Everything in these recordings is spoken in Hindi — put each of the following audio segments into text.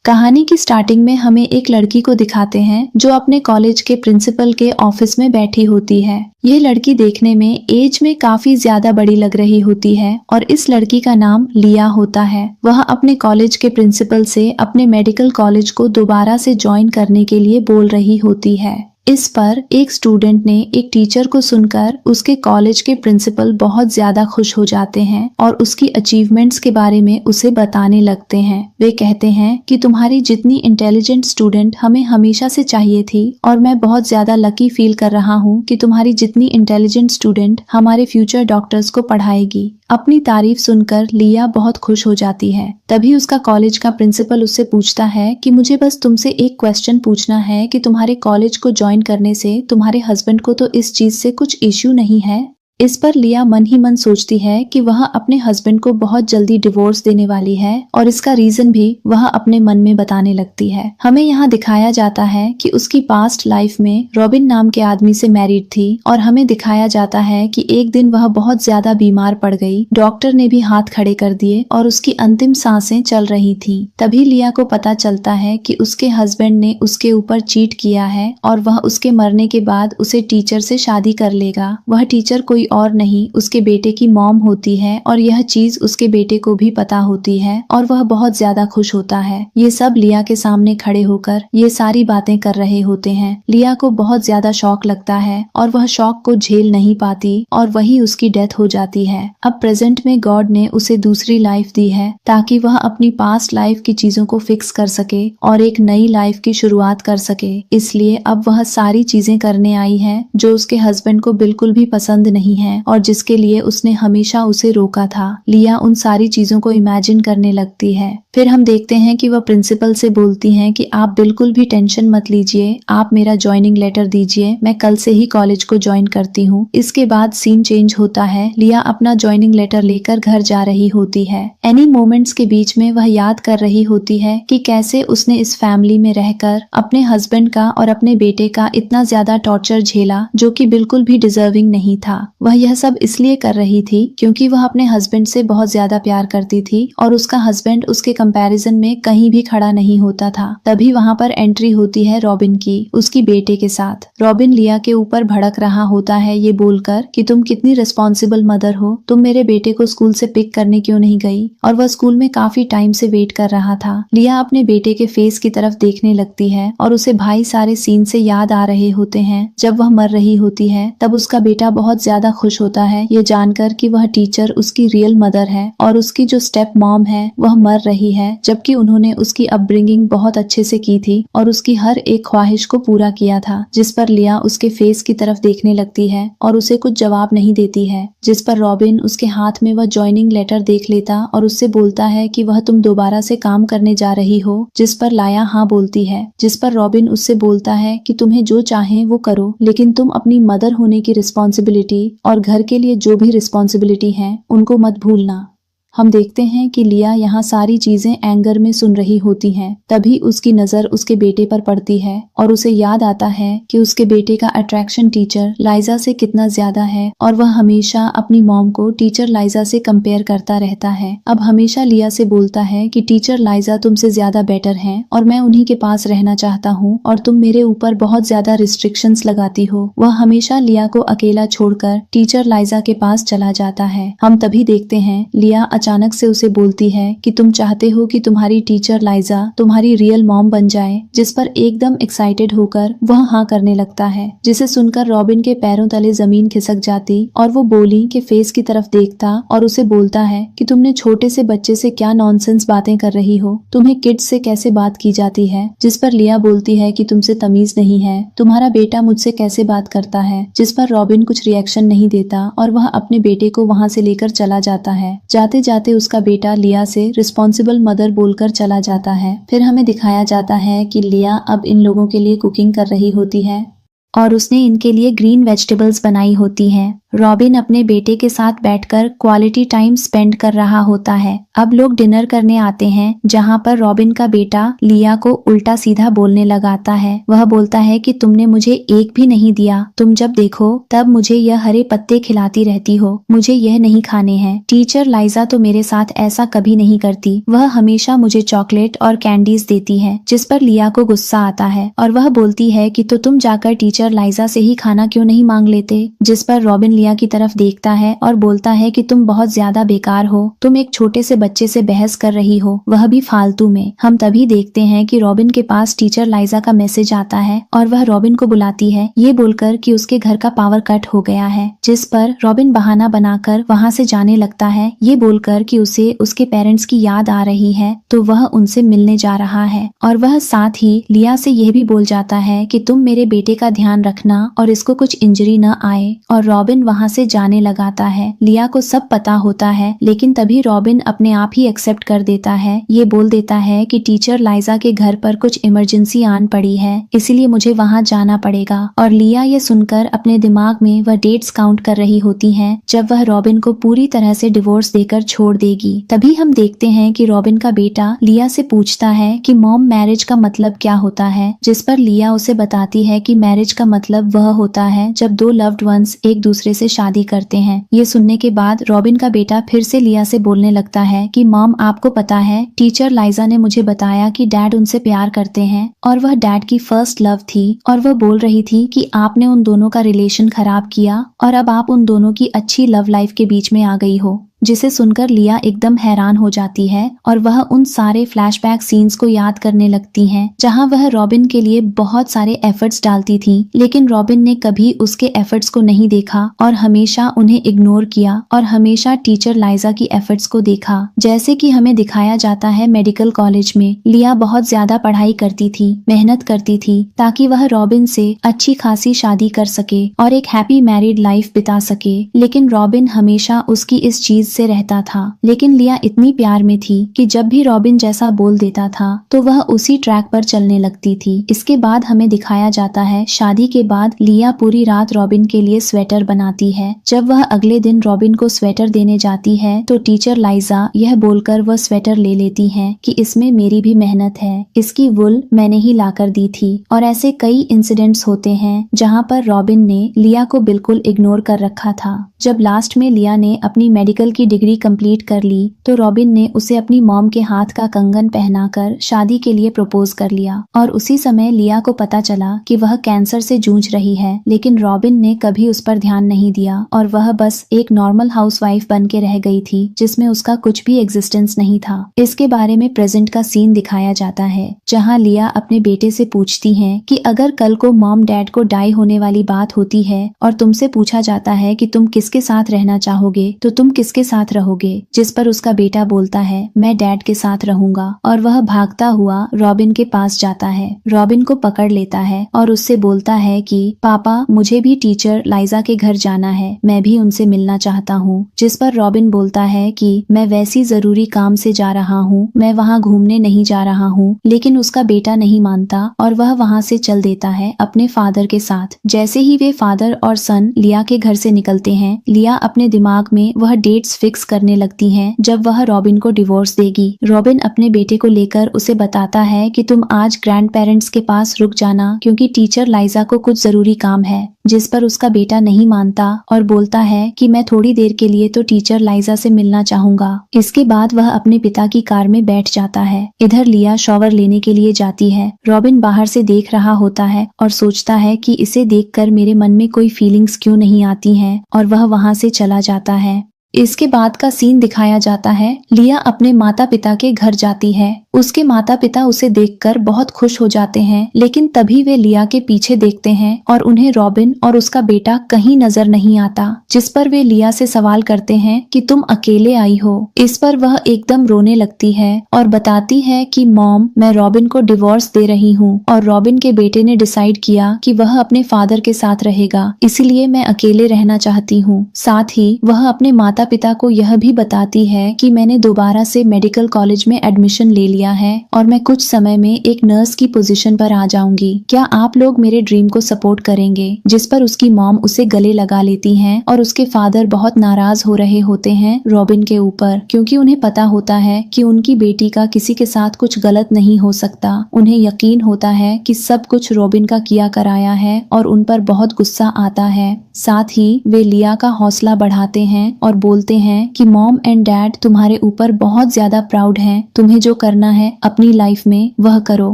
कहानी की स्टार्टिंग में हमें एक लड़की को दिखाते हैं जो अपने कॉलेज के प्रिंसिपल के ऑफिस में बैठी होती है। ये लड़की देखने में एज में काफी ज्यादा बड़ी लग रही होती है और इस लड़की का नाम लिया होता है। वह अपने कॉलेज के प्रिंसिपल से अपने मेडिकल कॉलेज को दोबारा से ज्वाइन करने के लिए बोल रही होती है। इस पर एक स्टूडेंट ने एक टीचर को सुनकर उसके कॉलेज के प्रिंसिपल बहुत ज्यादा खुश हो जाते हैं और उसकी अचीवमेंट्स के बारे में उसे बताने लगते हैं। वे कहते हैं कि तुम्हारी जितनी इंटेलिजेंट स्टूडेंट हमें हमेशा से चाहिए थी और मैं बहुत ज्यादा लकी फील कर रहा हूँ कि तुम्हारी जितनी इंटेलिजेंट स्टूडेंट हमारे फ्यूचर डॉक्टर्स को पढ़ाएगी। अपनी तारीफ सुनकर लिया बहुत खुश हो जाती है। तभी उसका कॉलेज का प्रिंसिपल उससे पूछता है कि मुझे बस तुमसे एक क्वेश्चन पूछना है कि तुम्हारे कॉलेज को ज्वाइन करने से तुम्हारे हस्बैंड को तो इस चीज से कुछ इश्यू नहीं है। इस पर लिया मन ही मन सोचती है कि वह अपने हस्बैंड को बहुत जल्दी डिवोर्स देने वाली है और इसका रीजन भी वह अपने मन में बताने लगती है। हमें यहाँ दिखाया जाता है कि उसकी पास्ट लाइफ में रॉबिन नाम के आदमी से मैरिड थी और हमें दिखाया जाता है कि एक दिन वह बहुत ज्यादा बीमार पड़ गई। डॉक्टर ने भी हाथ खड़े कर दिए और उसकी अंतिम सांसें चल रही थी। तभी लिया को पता चलता है कि उसके हस्बैंड ने उसके ऊपर चीट किया है और वह उसके मरने के बाद उसे टीचर से शादी कर लेगा। वह टीचर कोई और नहीं उसके बेटे की मॉम होती है और यह चीज उसके बेटे को भी पता होती है और वह बहुत ज्यादा खुश होता है। ये सब लिया के सामने खड़े होकर ये सारी बातें कर रहे होते हैं। लिया को बहुत ज्यादा शॉक लगता है और वह शॉक को झेल नहीं पाती और वही उसकी डेथ हो जाती है। अब प्रेजेंट में गॉड ने उसे दूसरी लाइफ दी है ताकि वह अपनी पास्ट लाइफ की चीजों को फिक्स कर सके और एक नई लाइफ की शुरुआत कर सके। इसलिए अब वह सारी चीजें करने आई है जो उसके हस्बैंड को बिल्कुल भी पसंद नहीं है और जिसके लिए उसने हमेशा उसे रोका था। लिया उन सारी चीजों को इमेजिन करने लगती है। फिर हम देखते हैं कि वह प्रिंसिपल से बोलती हैं कि आप बिल्कुल भी टेंशन मत लीजिए, आप मेरा ज्वाइनिंग लेटर दीजिए, मैं कल से ही कॉलेज को ज्वाइन करती हूँ। इसके बाद सीन चेंज होता है। लिया अपना ज्वाइनिंग लेटर लेकर घर जा रही होती है। एनी मोमेंट्स के बीच में वह याद कर रही होती है कि कैसे उसने इस फैमिली में रहकर अपने हस्बैंड का और अपने बेटे का इतना ज्यादा टॉर्चर झेला जो कि बिल्कुल भी डिजर्विंग नहीं था। वह यह सब इसलिए कर रही थी क्योंकि वह अपने हस्बैंड से बहुत ज्यादा प्यार करती थी और उसका हस्बैंड उसके कंपैरिजन में कहीं भी खड़ा नहीं होता था। तभी वहाँ पर एंट्री होती है रॉबिन की, उसकी बेटे के साथ। रॉबिन लिया के ऊपर भड़क रहा होता है ये बोलकर कि तुम कितनी रिस्पॉन्सिबल मदर हो, तुम मेरे बेटे को स्कूल से पिक करने क्यों नहीं गई। और वह स्कूल में काफी टाइम से वेट कर रहा था। लिया अपने बेटे के फेस की तरफ देखने लगती है और उसे भाई सारे सीन से याद आ रहे होते हैं। जब वह मर रही होती है तब उसका बेटा बहुत ज्यादा खुश होता है ये जानकर कि वह टीचर उसकी रियल मदर है और उसकी जो स्टेप मॉम है वह मर रही है, जबकि उन्होंने उसकी अपब्रिंगिंग बहुत अच्छे से की थी और उसकी हर एक ख्वाहिश को पूरा किया था। जिस पर लिया उसके फेस की तरफ देखने लगती है और उसे कुछ जवाब नहीं देती है। जिस पर रॉबिन उसके हाथ में वह ज्वाइनिंग लेटर देख लेता और उससे बोलता है कि वह तुम दोबारा से काम करने जा रही हो। जिस पर लाया हाँ बोलती है। जिस पर रॉबिन उससे बोलता है कि तुम्हें जो चाहे वो करो, लेकिन तुम अपनी मदर होने की रिस्पॉन्सिबिलिटी और घर के लिए जो भी रिस्पॉन्सिबिलिटी है उनको मत भूलना। हम देखते हैं कि लिया यहाँ सारी चीजें एंगर में सुन रही होती हैं। तभी उसकी नजर उसके बेटे पर पड़ती है और उसे याद आता है कि उसके बेटे का अट्रैक्शन टीचर लाइजा से कितना ज्यादा है और वह हमेशा अपनी मॉम को टीचर लाइजा से कंपेयर करता रहता है। अब हमेशा लिया से बोलता है कि टीचर लाइजा तुमसे ज्यादा बेटर हैं और मैं उन्हीं के पास रहना चाहता हूँ और तुम मेरे ऊपर बहुत ज्यादा रिस्ट्रिक्शंस लगाती हो। वह हमेशा लिया को अकेला छोड़कर टीचर लाइजा के पास चला जाता है। हम तभी देखते हैं लिया अचानक से उसे बोलती है कि तुम चाहते हो कि तुम्हारी टीचर लाइजा तुम्हारी रियल मॉम बन जाए। जिस पर एकदम एक्साइटेड होकर वह हाँ करने लगता है, जिसे सुनकर रॉबिन के पैरों तले जमीन खिसक जाती और वो बोली के फेस की तरफ देखता और उसे बोलता है कि तुमने छोटे से बच्चे से क्या नॉनसेंस बातें कर रही हो, तुम्हें किड्स से कैसे बात की जाती है। जिस पर लिया बोलती है कि तुमसे तमीज नहीं है, तुम्हारा बेटा मुझसे कैसे बात करता है। जिस पर रॉबिन कुछ रिएक्शन नहीं देता और वह अपने बेटे को वहाँ से लेकर चला जाता है। जाते जाते उसका बेटा लिया से रिस्पॉन्सिबल मदर बोलकर चला जाता है। फिर हमें दिखाया जाता है कि लिया अब इन लोगों के लिए कुकिंग कर रही होती है और उसने इनके लिए ग्रीन वेजिटेबल्स बनाई होती हैं। रॉबिन अपने बेटे के साथ बैठकर क्वालिटी टाइम स्पेंड कर रहा होता है। अब लोग डिनर करने आते हैं, जहाँ पर रॉबिन का बेटा लिया को उल्टा सीधा बोलने लगाता है। वह बोलता है कि तुमने मुझे एक भी नहीं दिया, तुम जब देखो तब मुझे यह हरे पत्ते खिलाती रहती हो, मुझे यह नहीं खाने हैं। टीचर लाइजा तो मेरे साथ ऐसा कभी नहीं करती, वह हमेशा मुझे चॉकलेट और कैंडीज देती है। जिस पर लिया को गुस्सा आता है और वह बोलती है कि तो तुम जाकर टीचर लाइजा से ही खाना क्यों नहीं मांग लेते। जिस पर रॉबिन लिया की तरफ देखता है और बोलता है कि तुम बहुत ज्यादा बेकार हो, तुम एक छोटे से बच्चे से बहस कर रही हो, वह भी फालतू में। हम तभी देखते हैं कि रॉबिन के पास टीचर लाइजा का मैसेज आता है और वह रॉबिन को बुलाती है, ये बोलकर कि उसके घर का पावर कट हो गया है। जिस पर रॉबिन बहाना बनाकर वहां से जाने लगता है, ये बोलकर कि उसे उसके पेरेंट्स की याद आ रही है, तो वह उनसे मिलने जा रहा है। और वह साथ ही लिया से यह भी बोल जाता है कि तुम मेरे बेटे का ध्यान रखना और इसको कुछ इंजरी न आए। और रॉबिन वहां से जाने लगाता है। लिया को सब पता होता है, लेकिन तभी रॉबिन अपने आप ही एक्सेप्ट कर देता है। ये बोल देता है कि टीचर लाइजा के घर पर कुछ इमरजेंसी आन पड़ी है, इसलिए मुझे वहां जाना पड़ेगा। और लिया ये सुनकर अपने दिमाग में वह डेट्स काउंट कर रही होती है जब वह रॉबिन को पूरी तरह से डिवोर्स देकर छोड़ देगी। तभी हम देखते हैं कि रॉबिन का बेटा लिया से पूछता है कि मॉम मैरिज का मतलब क्या होता है। जिस पर लिया उसे बताती है कि मैरिज का मतलब वह होता है जब दो लव्ड वंस एक दूसरे से शादी करते हैं। ये सुनने के बाद रॉबिन का बेटा फिर से लिया से बोलने लगता है कि मॉम आपको पता है टीचर लाइजा ने मुझे बताया कि डैड उनसे प्यार करते हैं और वह डैड की फर्स्ट लव थी, और वह बोल रही थी कि आपने उन दोनों का रिलेशन खराब किया और अब आप उन दोनों की अच्छी लव लाइफ के बीच में आ गई हो। जिसे सुनकर लिया एकदम हैरान हो जाती है और वह उन सारे फ्लैशबैक सीन्स को याद करने लगती है जहां वह रॉबिन के लिए बहुत सारे एफर्ट्स डालती थी, लेकिन रॉबिन ने कभी उसके एफर्ट्स को नहीं देखा और हमेशा उन्हें इग्नोर किया और हमेशा टीचर लाइजा की एफर्ट्स को देखा। जैसे कि हमें दिखाया जाता है मेडिकल कॉलेज में लिया बहुत ज्यादा पढ़ाई करती थी, मेहनत करती थी ताकि वह रॉबिन से अच्छी खासी शादी कर सके और एक हैप्पी मैरिड लाइफ बिता सके, लेकिन रॉबिन हमेशा उसकी इस चीज से रहता था। लेकिन लिया इतनी प्यार में थी कि जब भी रॉबिन जैसा बोल देता था तो वह उसी ट्रैक पर चलने लगती थी। इसके बाद हमें दिखाया जाता है शादी के बाद लिया पूरी रात रॉबिन के लिए स्वेटर बनाती है। जब वह अगले दिन रॉबिन को स्वेटर देने जाती है तो टीचर लाइजा यह बोलकर वह स्वेटर ले लेती है कि इसमें मेरी भी मेहनत है, इसकी वुल मैंने ही लाकर दी थी। और ऐसे कई इंसिडेंट्स होते हैं जहाँ पर रॉबिन ने लिया को बिल्कुल इग्नोर कर रखा था। जब लास्ट में लिया ने अपनी मेडिकल की डिग्री कंप्लीट कर ली तो रॉबिन ने उसे अपनी मॉम के हाथ का कंगन पहनाकर शादी के लिए प्रपोज कर लिया। और उसी समय लिया को पता चला कि वह कैंसर से जूझ रही है, लेकिन रॉबिन ने कभी उस पर ध्यान नहीं दिया और वह बस एक नॉर्मल हाउसवाइफ बन के रह गई थी जिसमें उसका कुछ भी एग्जिस्टेंस नहीं था। इसके बारे में प्रेजेंट का सीन दिखाया जाता है जहाँ लिया अपने बेटे से पूछती है कि अगर कल को मॉम डैड को डाई होने वाली बात होती है और तुमसे पूछा जाता है कि तुम किसके साथ रहना चाहोगे तो तुम किसके साथ रहोगे। जिस पर उसका बेटा बोलता है मैं डैड के साथ रहूंगा और वह भागता हुआ रॉबिन के पास जाता है, रॉबिन को पकड़ लेता है और उससे बोलता है कि पापा मुझे भी टीचर लाइजा के घर जाना है, मैं भी उनसे मिलना चाहता हूँ। जिस पर रॉबिन बोलता है कि मैं वैसी जरूरी काम से जा रहा हूँ, मैं वहाँ घूमने नहीं जा रहा हूँ। लेकिन उसका बेटा नहीं मानता और वह वहाँ से चल देता है अपने फादर के साथ। जैसे ही वे फादर और सन लिया के घर से निकलते हैं, लिया अपने दिमाग में वह डेट्स फिक्स करने लगती है जब वह रॉबिन को डिवोर्स देगी। रॉबिन अपने बेटे को लेकर उसे बताता है कि तुम आज ग्रैंड पेरेंट्स के पास रुक जाना क्योंकि टीचर लाइजा को कुछ जरूरी काम है। जिस पर उसका बेटा नहीं मानता और बोलता है कि मैं थोड़ी देर के लिए तो टीचर लाइजा से मिलना चाहूंगा। इसके बाद वह अपने पिता की कार में बैठ जाता है। इधर लिया शॉवर लेने के लिए जाती है। रॉबिन बाहर से देख रहा होता है और सोचता है कि इसे देखकर मेरे मन में कोई फीलिंग्स क्यों नहीं आती हैं, और वह वहां से चला जाता है। इसके बाद का सीन दिखाया जाता है लिया अपने माता पिता के घर जाती है। उसके माता पिता उसे देखकर बहुत खुश हो जाते हैं, लेकिन तभी वे लिया के पीछे देखते हैं और उन्हें रॉबिन और उसका बेटा कहीं नजर नहीं आता। जिस पर वे लिया से सवाल करते हैं कि तुम अकेले आई हो। इस पर वह एकदम रोने लगती है और बताती है कि मॉम मैं रॉबिन को डिवोर्स दे रही हूँ और रॉबिन के बेटे ने डिसाइड किया कि वह अपने फादर के साथ रहेगा, इसीलिए मैं अकेले रहना चाहती हूँ। साथ ही वह अपने माता पिता को यह भी बताती है कि मैंने दोबारा से मेडिकल कॉलेज में एडमिशन ले लिया है और मैं कुछ समय में एक नर्स की पोजीशन पर आ जाऊंगी। क्या आप लोग मेरे ड्रीम को सपोर्ट करेंगे? जिस पर उसकी मॉम उसे गले लगा लेती हैं और उसके फादर बहुत नाराज हो रहे होते हैं रॉबिन के ऊपर, क्योंकि उन्हें पता होता है कि उनकी बेटी का किसी के साथ कुछ गलत नहीं हो सकता। उन्हें यकीन होता है कि सब कुछ रॉबिन का किया कराया है और उन पर बहुत गुस्सा आता है। साथ ही वे लिया का हौसला बढ़ाते हैं और बोलते हैं कि मॉम एंड डैड तुम्हारे ऊपर बहुत ज्यादा प्राउड हैं, तुम्हें जो करना है अपनी लाइफ में वह करो।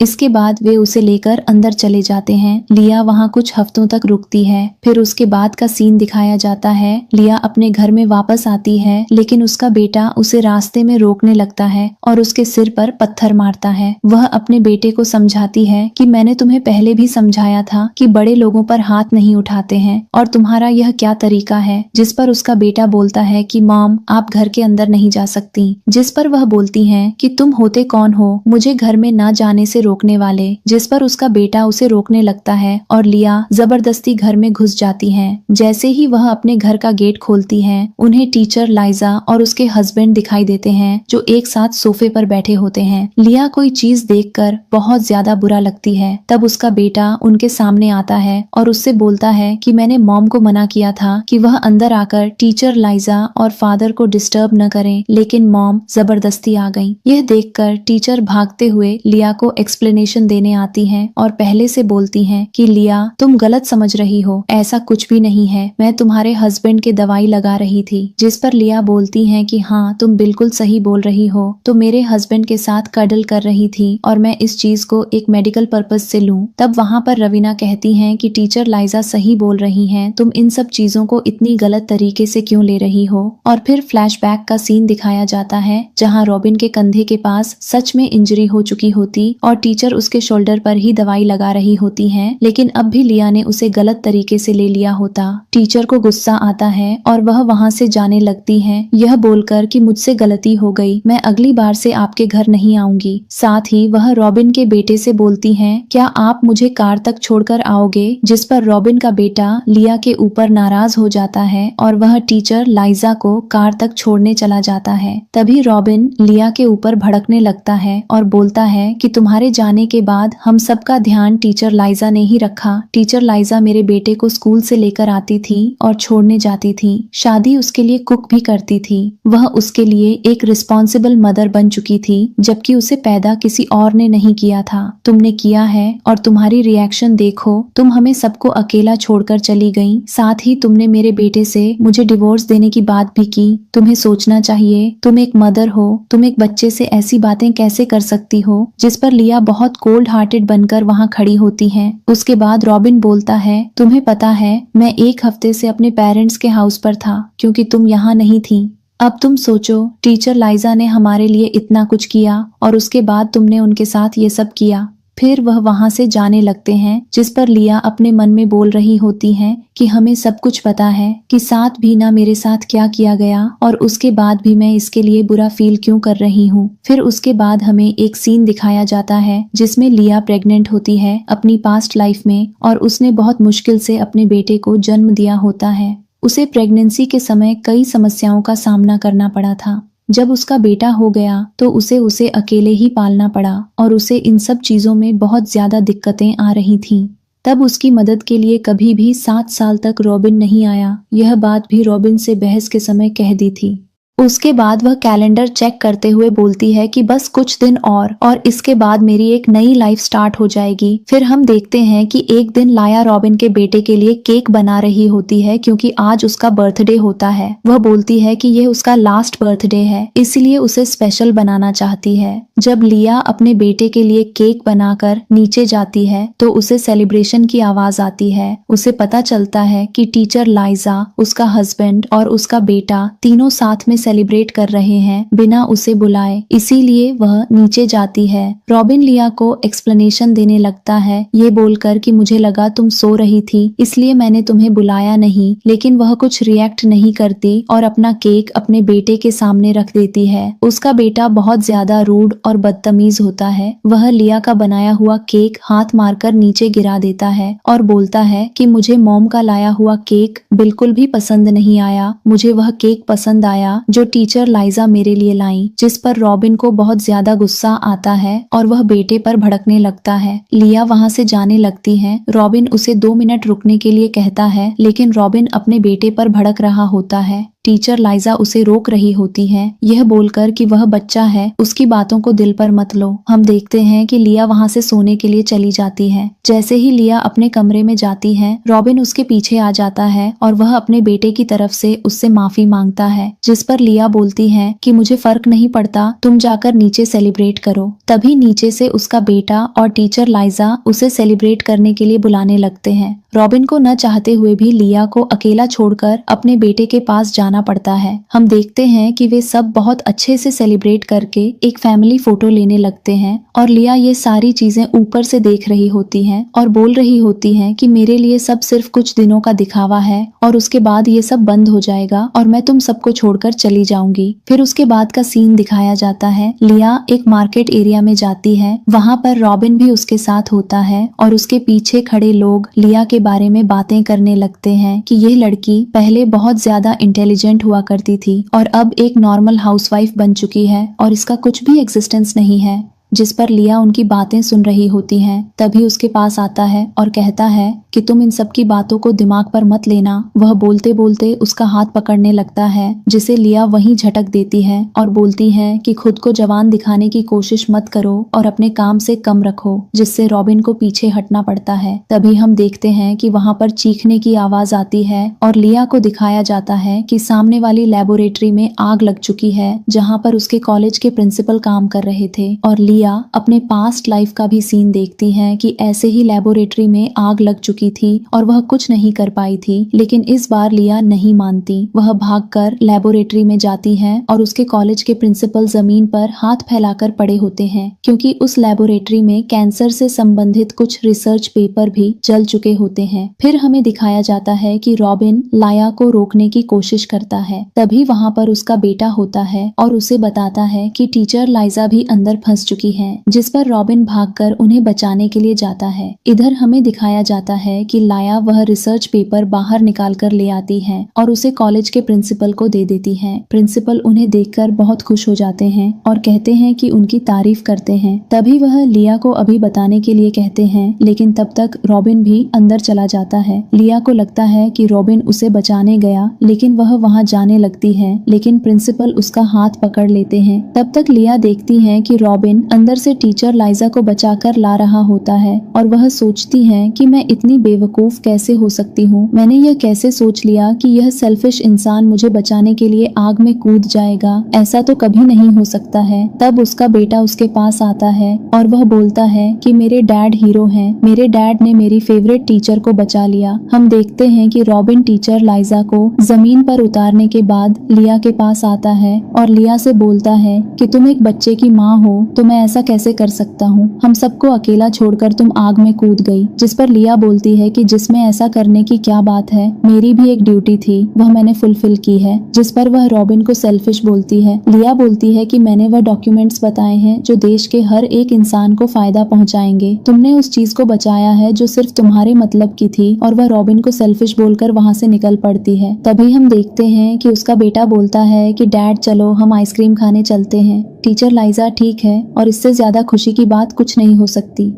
इसके बाद वे उसे लेकर अंदर चले जाते हैं। लिया वहाँ कुछ हफ्तों तक रुकती है। फिर उसके बाद का सीन दिखाया जाता है। लिया अपने घर में वापस आती है, लेकिन उसका बेटा उसे रास्ते में रोकने लगता है और उसके सिर पर पत्थर मारता है। वह अपने बेटे को समझाती है कि मैंने तुम्हें पहले भी समझाया था कि बड़े लोगों पर हाथ नहीं उठाते हैं और तुम्हारा यह क्या तरीका है। जिस पर उसका बेटा बोलता है कि मॉम आप घर के अंदर नहीं जा सकती। जिस पर वह बोलती हैं कि तुम होते कौन हो मुझे घर में ना जाने से रोकने वाले। जिस पर उसका बेटा उसे रोकने लगता है और लिया जबरदस्ती घर में घुस जाती है। जैसे ही वह अपने घर का गेट खोलती है, उन्हें टीचर लाइजा और उसके हस्बैंड दिखाई देते हैं जो एक साथ सोफे पर बैठे होते हैं। लिया कोई चीज देखकर बहुत ज्यादा बुरा लगती है। तब उसका बेटा उनके सामने आता है और उससे बोलता है कि मैंने मॉम को मना किया था कि वह अंदर आकर टीचर लाइजा और फादर को डिस्टर्ब न करें, लेकिन मॉम जबरदस्ती आ गई। यह देखकर टीचर भागते हुए लिया को एक्सप्लेनेशन देने आती हैं और पहले से बोलती हैं कि लिया तुम गलत समझ रही हो, ऐसा कुछ भी नहीं है, मैं तुम्हारे हस्बैंड के दवाई लगा रही थी। जिस पर लिया बोलती है कि हाँ तुम बिल्कुल सही बोल रही हो, तो मेरे हस्बैंड के साथ कडल कर रही थी और मैं इस चीज को एक मेडिकल पर्पज से लूं। तब वहाँ पर रवीना कहती हैं कि टीचर लाइजा सही बोल रही हैं, तुम इन सब चीजों को इतनी गलत तरीके से क्यों ले रही हो। और फिर फ्लैशबैक का सीन दिखाया जाता है जहाँ रॉबिन के कंधे के पास सच में इंजरी हो चुकी होती और टीचर उसके शोल्डर पर ही दवाई लगा रही होती हैं, लेकिन अब भी लिया ने उसे गलत तरीके से ले लिया होता। टीचर को गुस्सा आता है और वह वहाँ से जाने लगती है, यह बोलकर कि मुझसे गलती हो गई, मैं अगली बार से आपके घर नहीं आऊंगी। साथ ही वह रॉबिन के बेटे से बोलती हैं, क्या आप मुझे कार तक छोड़कर आओगे। जिस पर रॉबिन का बेटा लिया के ऊपर नाराज हो जाता है और वह टीचर लाइजा को कार तक छोड़ने चला जाता है। तभी रॉबिन लिया के ऊपर भड़कने लगता है और बोलता है कि तुम्हारे जाने के बाद हम सबका ध्यान टीचर लाइजा ने ही रखा। टीचर लाइजा मेरे बेटे को स्कूल से लेकर आती थी और छोड़ने जाती थी, शादी उसके लिए कुक भी करती थी। वह उसके लिए एक रिस्पॉन्सिबल मदर बन चुकी थी, जबकि उसे पैदा किसी और ने नहीं किया था। तुमने किया है और तुम्हारी रिएक्शन देखो, तुम हमें सबको अकेला छोड़कर चली गई। साथ ही तुमने मेरे बेटे से मुझे डिवोर्स देने की बात भी की। तुम्हें सोचना चाहिए, तुम एक मदर हो, तुम एक बच्चे से ऐसी बातें कैसे कर सकती हो। जिस पर लिया बहुत कोल्ड हार्टेड बनकर वहाँ खड़ी होती है। उसके बाद रॉबिन बोलता है, तुम्हें पता है मैं एक हफ्ते से अपने पेरेंट्स के हाउस पर था क्योंकि तुम यहाँ नहीं थी। अब तुम सोचो, टीचर लाइजा ने हमारे लिए इतना कुछ किया और उसके बाद तुमने उनके साथ ये सब किया। फिर वह वहां से जाने लगते हैं, जिस पर लिया अपने मन में बोल रही होती हैं कि हमें सब कुछ पता है कि साथ भी ना मेरे साथ क्या किया गया और उसके बाद भी मैं इसके लिए बुरा फील क्यों कर रही हूँ। फिर उसके बाद हमें एक सीन दिखाया जाता है जिसमें लिया प्रेग्नेंट होती है अपनी पास्ट लाइफ में और उसने बहुत मुश्किल से अपने बेटे को जन्म दिया होता है। उसे प्रेगनेंसी के समय कई समस्याओं का सामना करना पड़ा था। जब उसका बेटा हो गया तो उसे अकेले ही पालना पड़ा और उसे इन सब चीजों में बहुत ज्यादा दिक्कतें आ रही थीं। तब उसकी मदद के लिए कभी भी 7 साल तक रॉबिन नहीं आया। यह बात भी रॉबिन से बहस के समय कह दी थी। उसके बाद वह कैलेंडर चेक करते हुए बोलती है कि बस कुछ दिन और इसके बाद मेरी एक नई लाइफ स्टार्ट हो जाएगी। फिर हम देखते हैं कि एक दिन लाया रॉबिन के बेटे के लिए केक बना रही होती है क्योंकि आज उसका बर्थडे होता है। वह बोलती है कि यह उसका लास्ट बर्थडे है, इसलिए उसे स्पेशल बनाना चाहती है। जब लिया अपने बेटे के लिए केक बनाकर नीचे जाती है तो उसे सेलिब्रेशन की आवाज आती है। उसे पता चलता है कि टीचर लाइजा, उसका हस्बैंड और उसका बेटा तीनों साथ में सेलिब्रेट कर रहे हैं बिना उसे बुलाए, इसीलिए वह नीचे जाती है। रॉबिन लिया को एक्सप्लेनेशन देने लगता है, ये बोलकर कि मुझे लगा तुम सो रही थी इसलिए मैंने तुम्हें बुलाया नहीं, लेकिन वह कुछ रिएक्ट नहीं करती और अपना केक अपने बेटे के सामने रख देती है। उसका बेटा बहुत ज्यादा रूड और बदतमीज होता है। वह लिया का बनाया हुआ केक हाथ मारकर नीचे गिरा देता है और बोलता है कि मुझे मॉम का लाया हुआ केक बिल्कुल भी पसंद नहीं आया, मुझे वह केक पसंद आया जो टीचर लाइजा मेरे लिए लाई। जिस पर रॉबिन को बहुत ज्यादा गुस्सा आता है और वह बेटे पर भड़कने लगता है। लिया वहां से जाने लगती है। रॉबिन उसे 2 मिनट रुकने के लिए कहता है, लेकिन रॉबिन अपने बेटे पर भड़क रहा होता है। टीचर लाइजा उसे रोक रही होती है, यह बोलकर कि वह बच्चा है, उसकी बातों को दिल पर मत लो। हम देखते हैं कि लिया वहां से सोने के लिए चली जाती है। जैसे ही लिया अपने कमरे में जाती है, रॉबिन उसके पीछे आ जाता है और वह अपने बेटे की तरफ से उससे माफी मांगता है, जिस पर लिया बोलती है कि मुझे फर्क नहीं पड़ता, तुम जाकर नीचे सेलिब्रेट करो। तभी नीचे से उसका बेटा और टीचर लाइजा उसे सेलिब्रेट करने के लिए बुलाने लगते हैं। रॉबिन को न चाहते हुए भी लिया को अकेला छोड़कर अपने बेटे के पास जाना पड़ता है। हम देखते हैं कि वे सब बहुत अच्छे से सेलिब्रेट करके एक फैमिली फोटो लेने लगते हैं और लिया ये सारी चीजें ऊपर से देख रही होती हैं और बोल रही होती हैं कि मेरे लिए सब सिर्फ कुछ दिनों का दिखावा है और उसके बाद ये सब बंद हो जाएगा और मैं तुम सबको छोड़कर चली जाऊंगी। फिर उसके बाद का सीन दिखाया जाता है। लिया एक मार्केट एरिया में जाती है, वहाँ पर रॉबिन भी उसके साथ होता है और उसके पीछे खड़े लोग लिया के बारे में बातें करने लगते हैं कि यह लड़की पहले बहुत ज्यादा इंटेलिजेंट हुआ करती थी और अब एक नॉर्मल हाउसवाइफ बन चुकी है और इसका कुछ भी एग्जिस्टेंस नहीं है। जिस पर लिया उनकी बातें सुन रही होती हैं। तभी उसके पास आता है और कहता है कि तुम इन सब की बातों को दिमाग पर मत लेना। वह बोलते बोलते उसका हाथ पकड़ने लगता है, जिसे लिया वहीं झटक देती है और बोलती है कि खुद को जवान दिखाने की कोशिश मत करो और अपने काम से कम रखो, जिससे रॉबिन को पीछे हटना पड़ता है। तभी हम देखते हैं कि वहां पर चीखने की आवाज आती है और लिया को दिखाया जाता है कि सामने वाली लेबोरेटरी में आग लग चुकी है, जहाँ पर उसके कॉलेज के प्रिंसिपल काम कर रहे थे। और लिया अपने पास्ट लाइफ का भी सीन देखती है कि ऐसे ही लेबोरेटरी में आग लग चुकी थी और वह कुछ नहीं कर पाई थी, लेकिन इस बार लिया नहीं मानती। वह भागकर लेबोरेटरी में जाती है और उसके कॉलेज के प्रिंसिपल जमीन पर हाथ फैलाकर पड़े होते हैं, क्योंकि उस लेबोरेटरी में कैंसर से संबंधित कुछ रिसर्च पेपर भी जल चुके होते हैं। फिर हमें दिखाया जाता है कि रॉबिन लाया को रोकने की कोशिश करता है। तभी वहाँ पर उसका बेटा होता है और उसे बताता है कि टीचर लाइजा भी अंदर फंस चुकी है, जिस पर रॉबिन भागकर उन्हें बचाने के लिए जाता है। इधर हमें दिखाया जाता है कि लाया वह रिसर्च पेपर बाहर निकाल कर ले आती है और उसे कॉलेज के प्रिंसिपल को दे देती है। प्रिंसिपल उन्हें देखकर बहुत खुश हो जाते हैं और कहते हैं कि उनकी तारीफ करते हैं। तभी वह लिया को अभी बताने के लिए कहते हैं, लेकिन तब तक रॉबिन भी अंदर चला जाता है। लिया को लगता है कि रॉबिन उसे बचाने गया, लेकिन वह वहां जाने लगती है, लेकिन प्रिंसिपल उसका हाथ पकड़ लेते हैं। तब तक लिया देखती है कि रॉबिन अंदर से टीचर लाइजा को बचाकर ला रहा होता है और वह सोचती है कि मैं इतनी बेवकूफ कैसे हो सकती हूँ, मैंने यह कैसे सोच लिया कि यह सेल्फिश इंसान मुझे बचाने के लिए आग में कूद जाएगा, ऐसा तो कभी नहीं हो सकता है। तब उसका बेटा उसके पास आता है और वह बोलता है कि मेरे डैड हीरो हैं, मेरे डैड ने मेरी फेवरेट टीचर को बचा लिया। हम देखते हैं कि रॉबिन टीचर लाइजा को जमीन पर उतारने के बाद लिया के पास आता है और लिया से बोलता है कि तुम एक बच्चे की माँ हो तो मैं ऐसा कैसे कर सकता हूँ, हम सबको अकेला छोड़कर तुम आग में कूद गई। जिस पर लिया बोलती है कि जिसमें ऐसा करने की क्या बात है, मेरी भी एक ड्यूटी थी, वह मैंने फुलफिल की है। जिस पर वह रॉबिन को सेल्फिश बोलती है। लिया बोलती है कि मैंने वह डॉक्यूमेंट्स बताए हैं जो देश के हर एक इंसान को फायदा पहुंचाएंगे, तुमने उस चीज को बचाया है जो सिर्फ तुम्हारे मतलब की थी। और वह रॉबिन को सेल्फिश बोलकर वहाँ से निकल पड़ती है। तभी हम देखते हैं कि उसका बेटा बोलता है कि डैड चलो हम आइसक्रीम खाने चलते हैं। टीचर लाइजा ठीक है और इससे ज्यादा खुशी की बात कुछ नहीं हो सकती।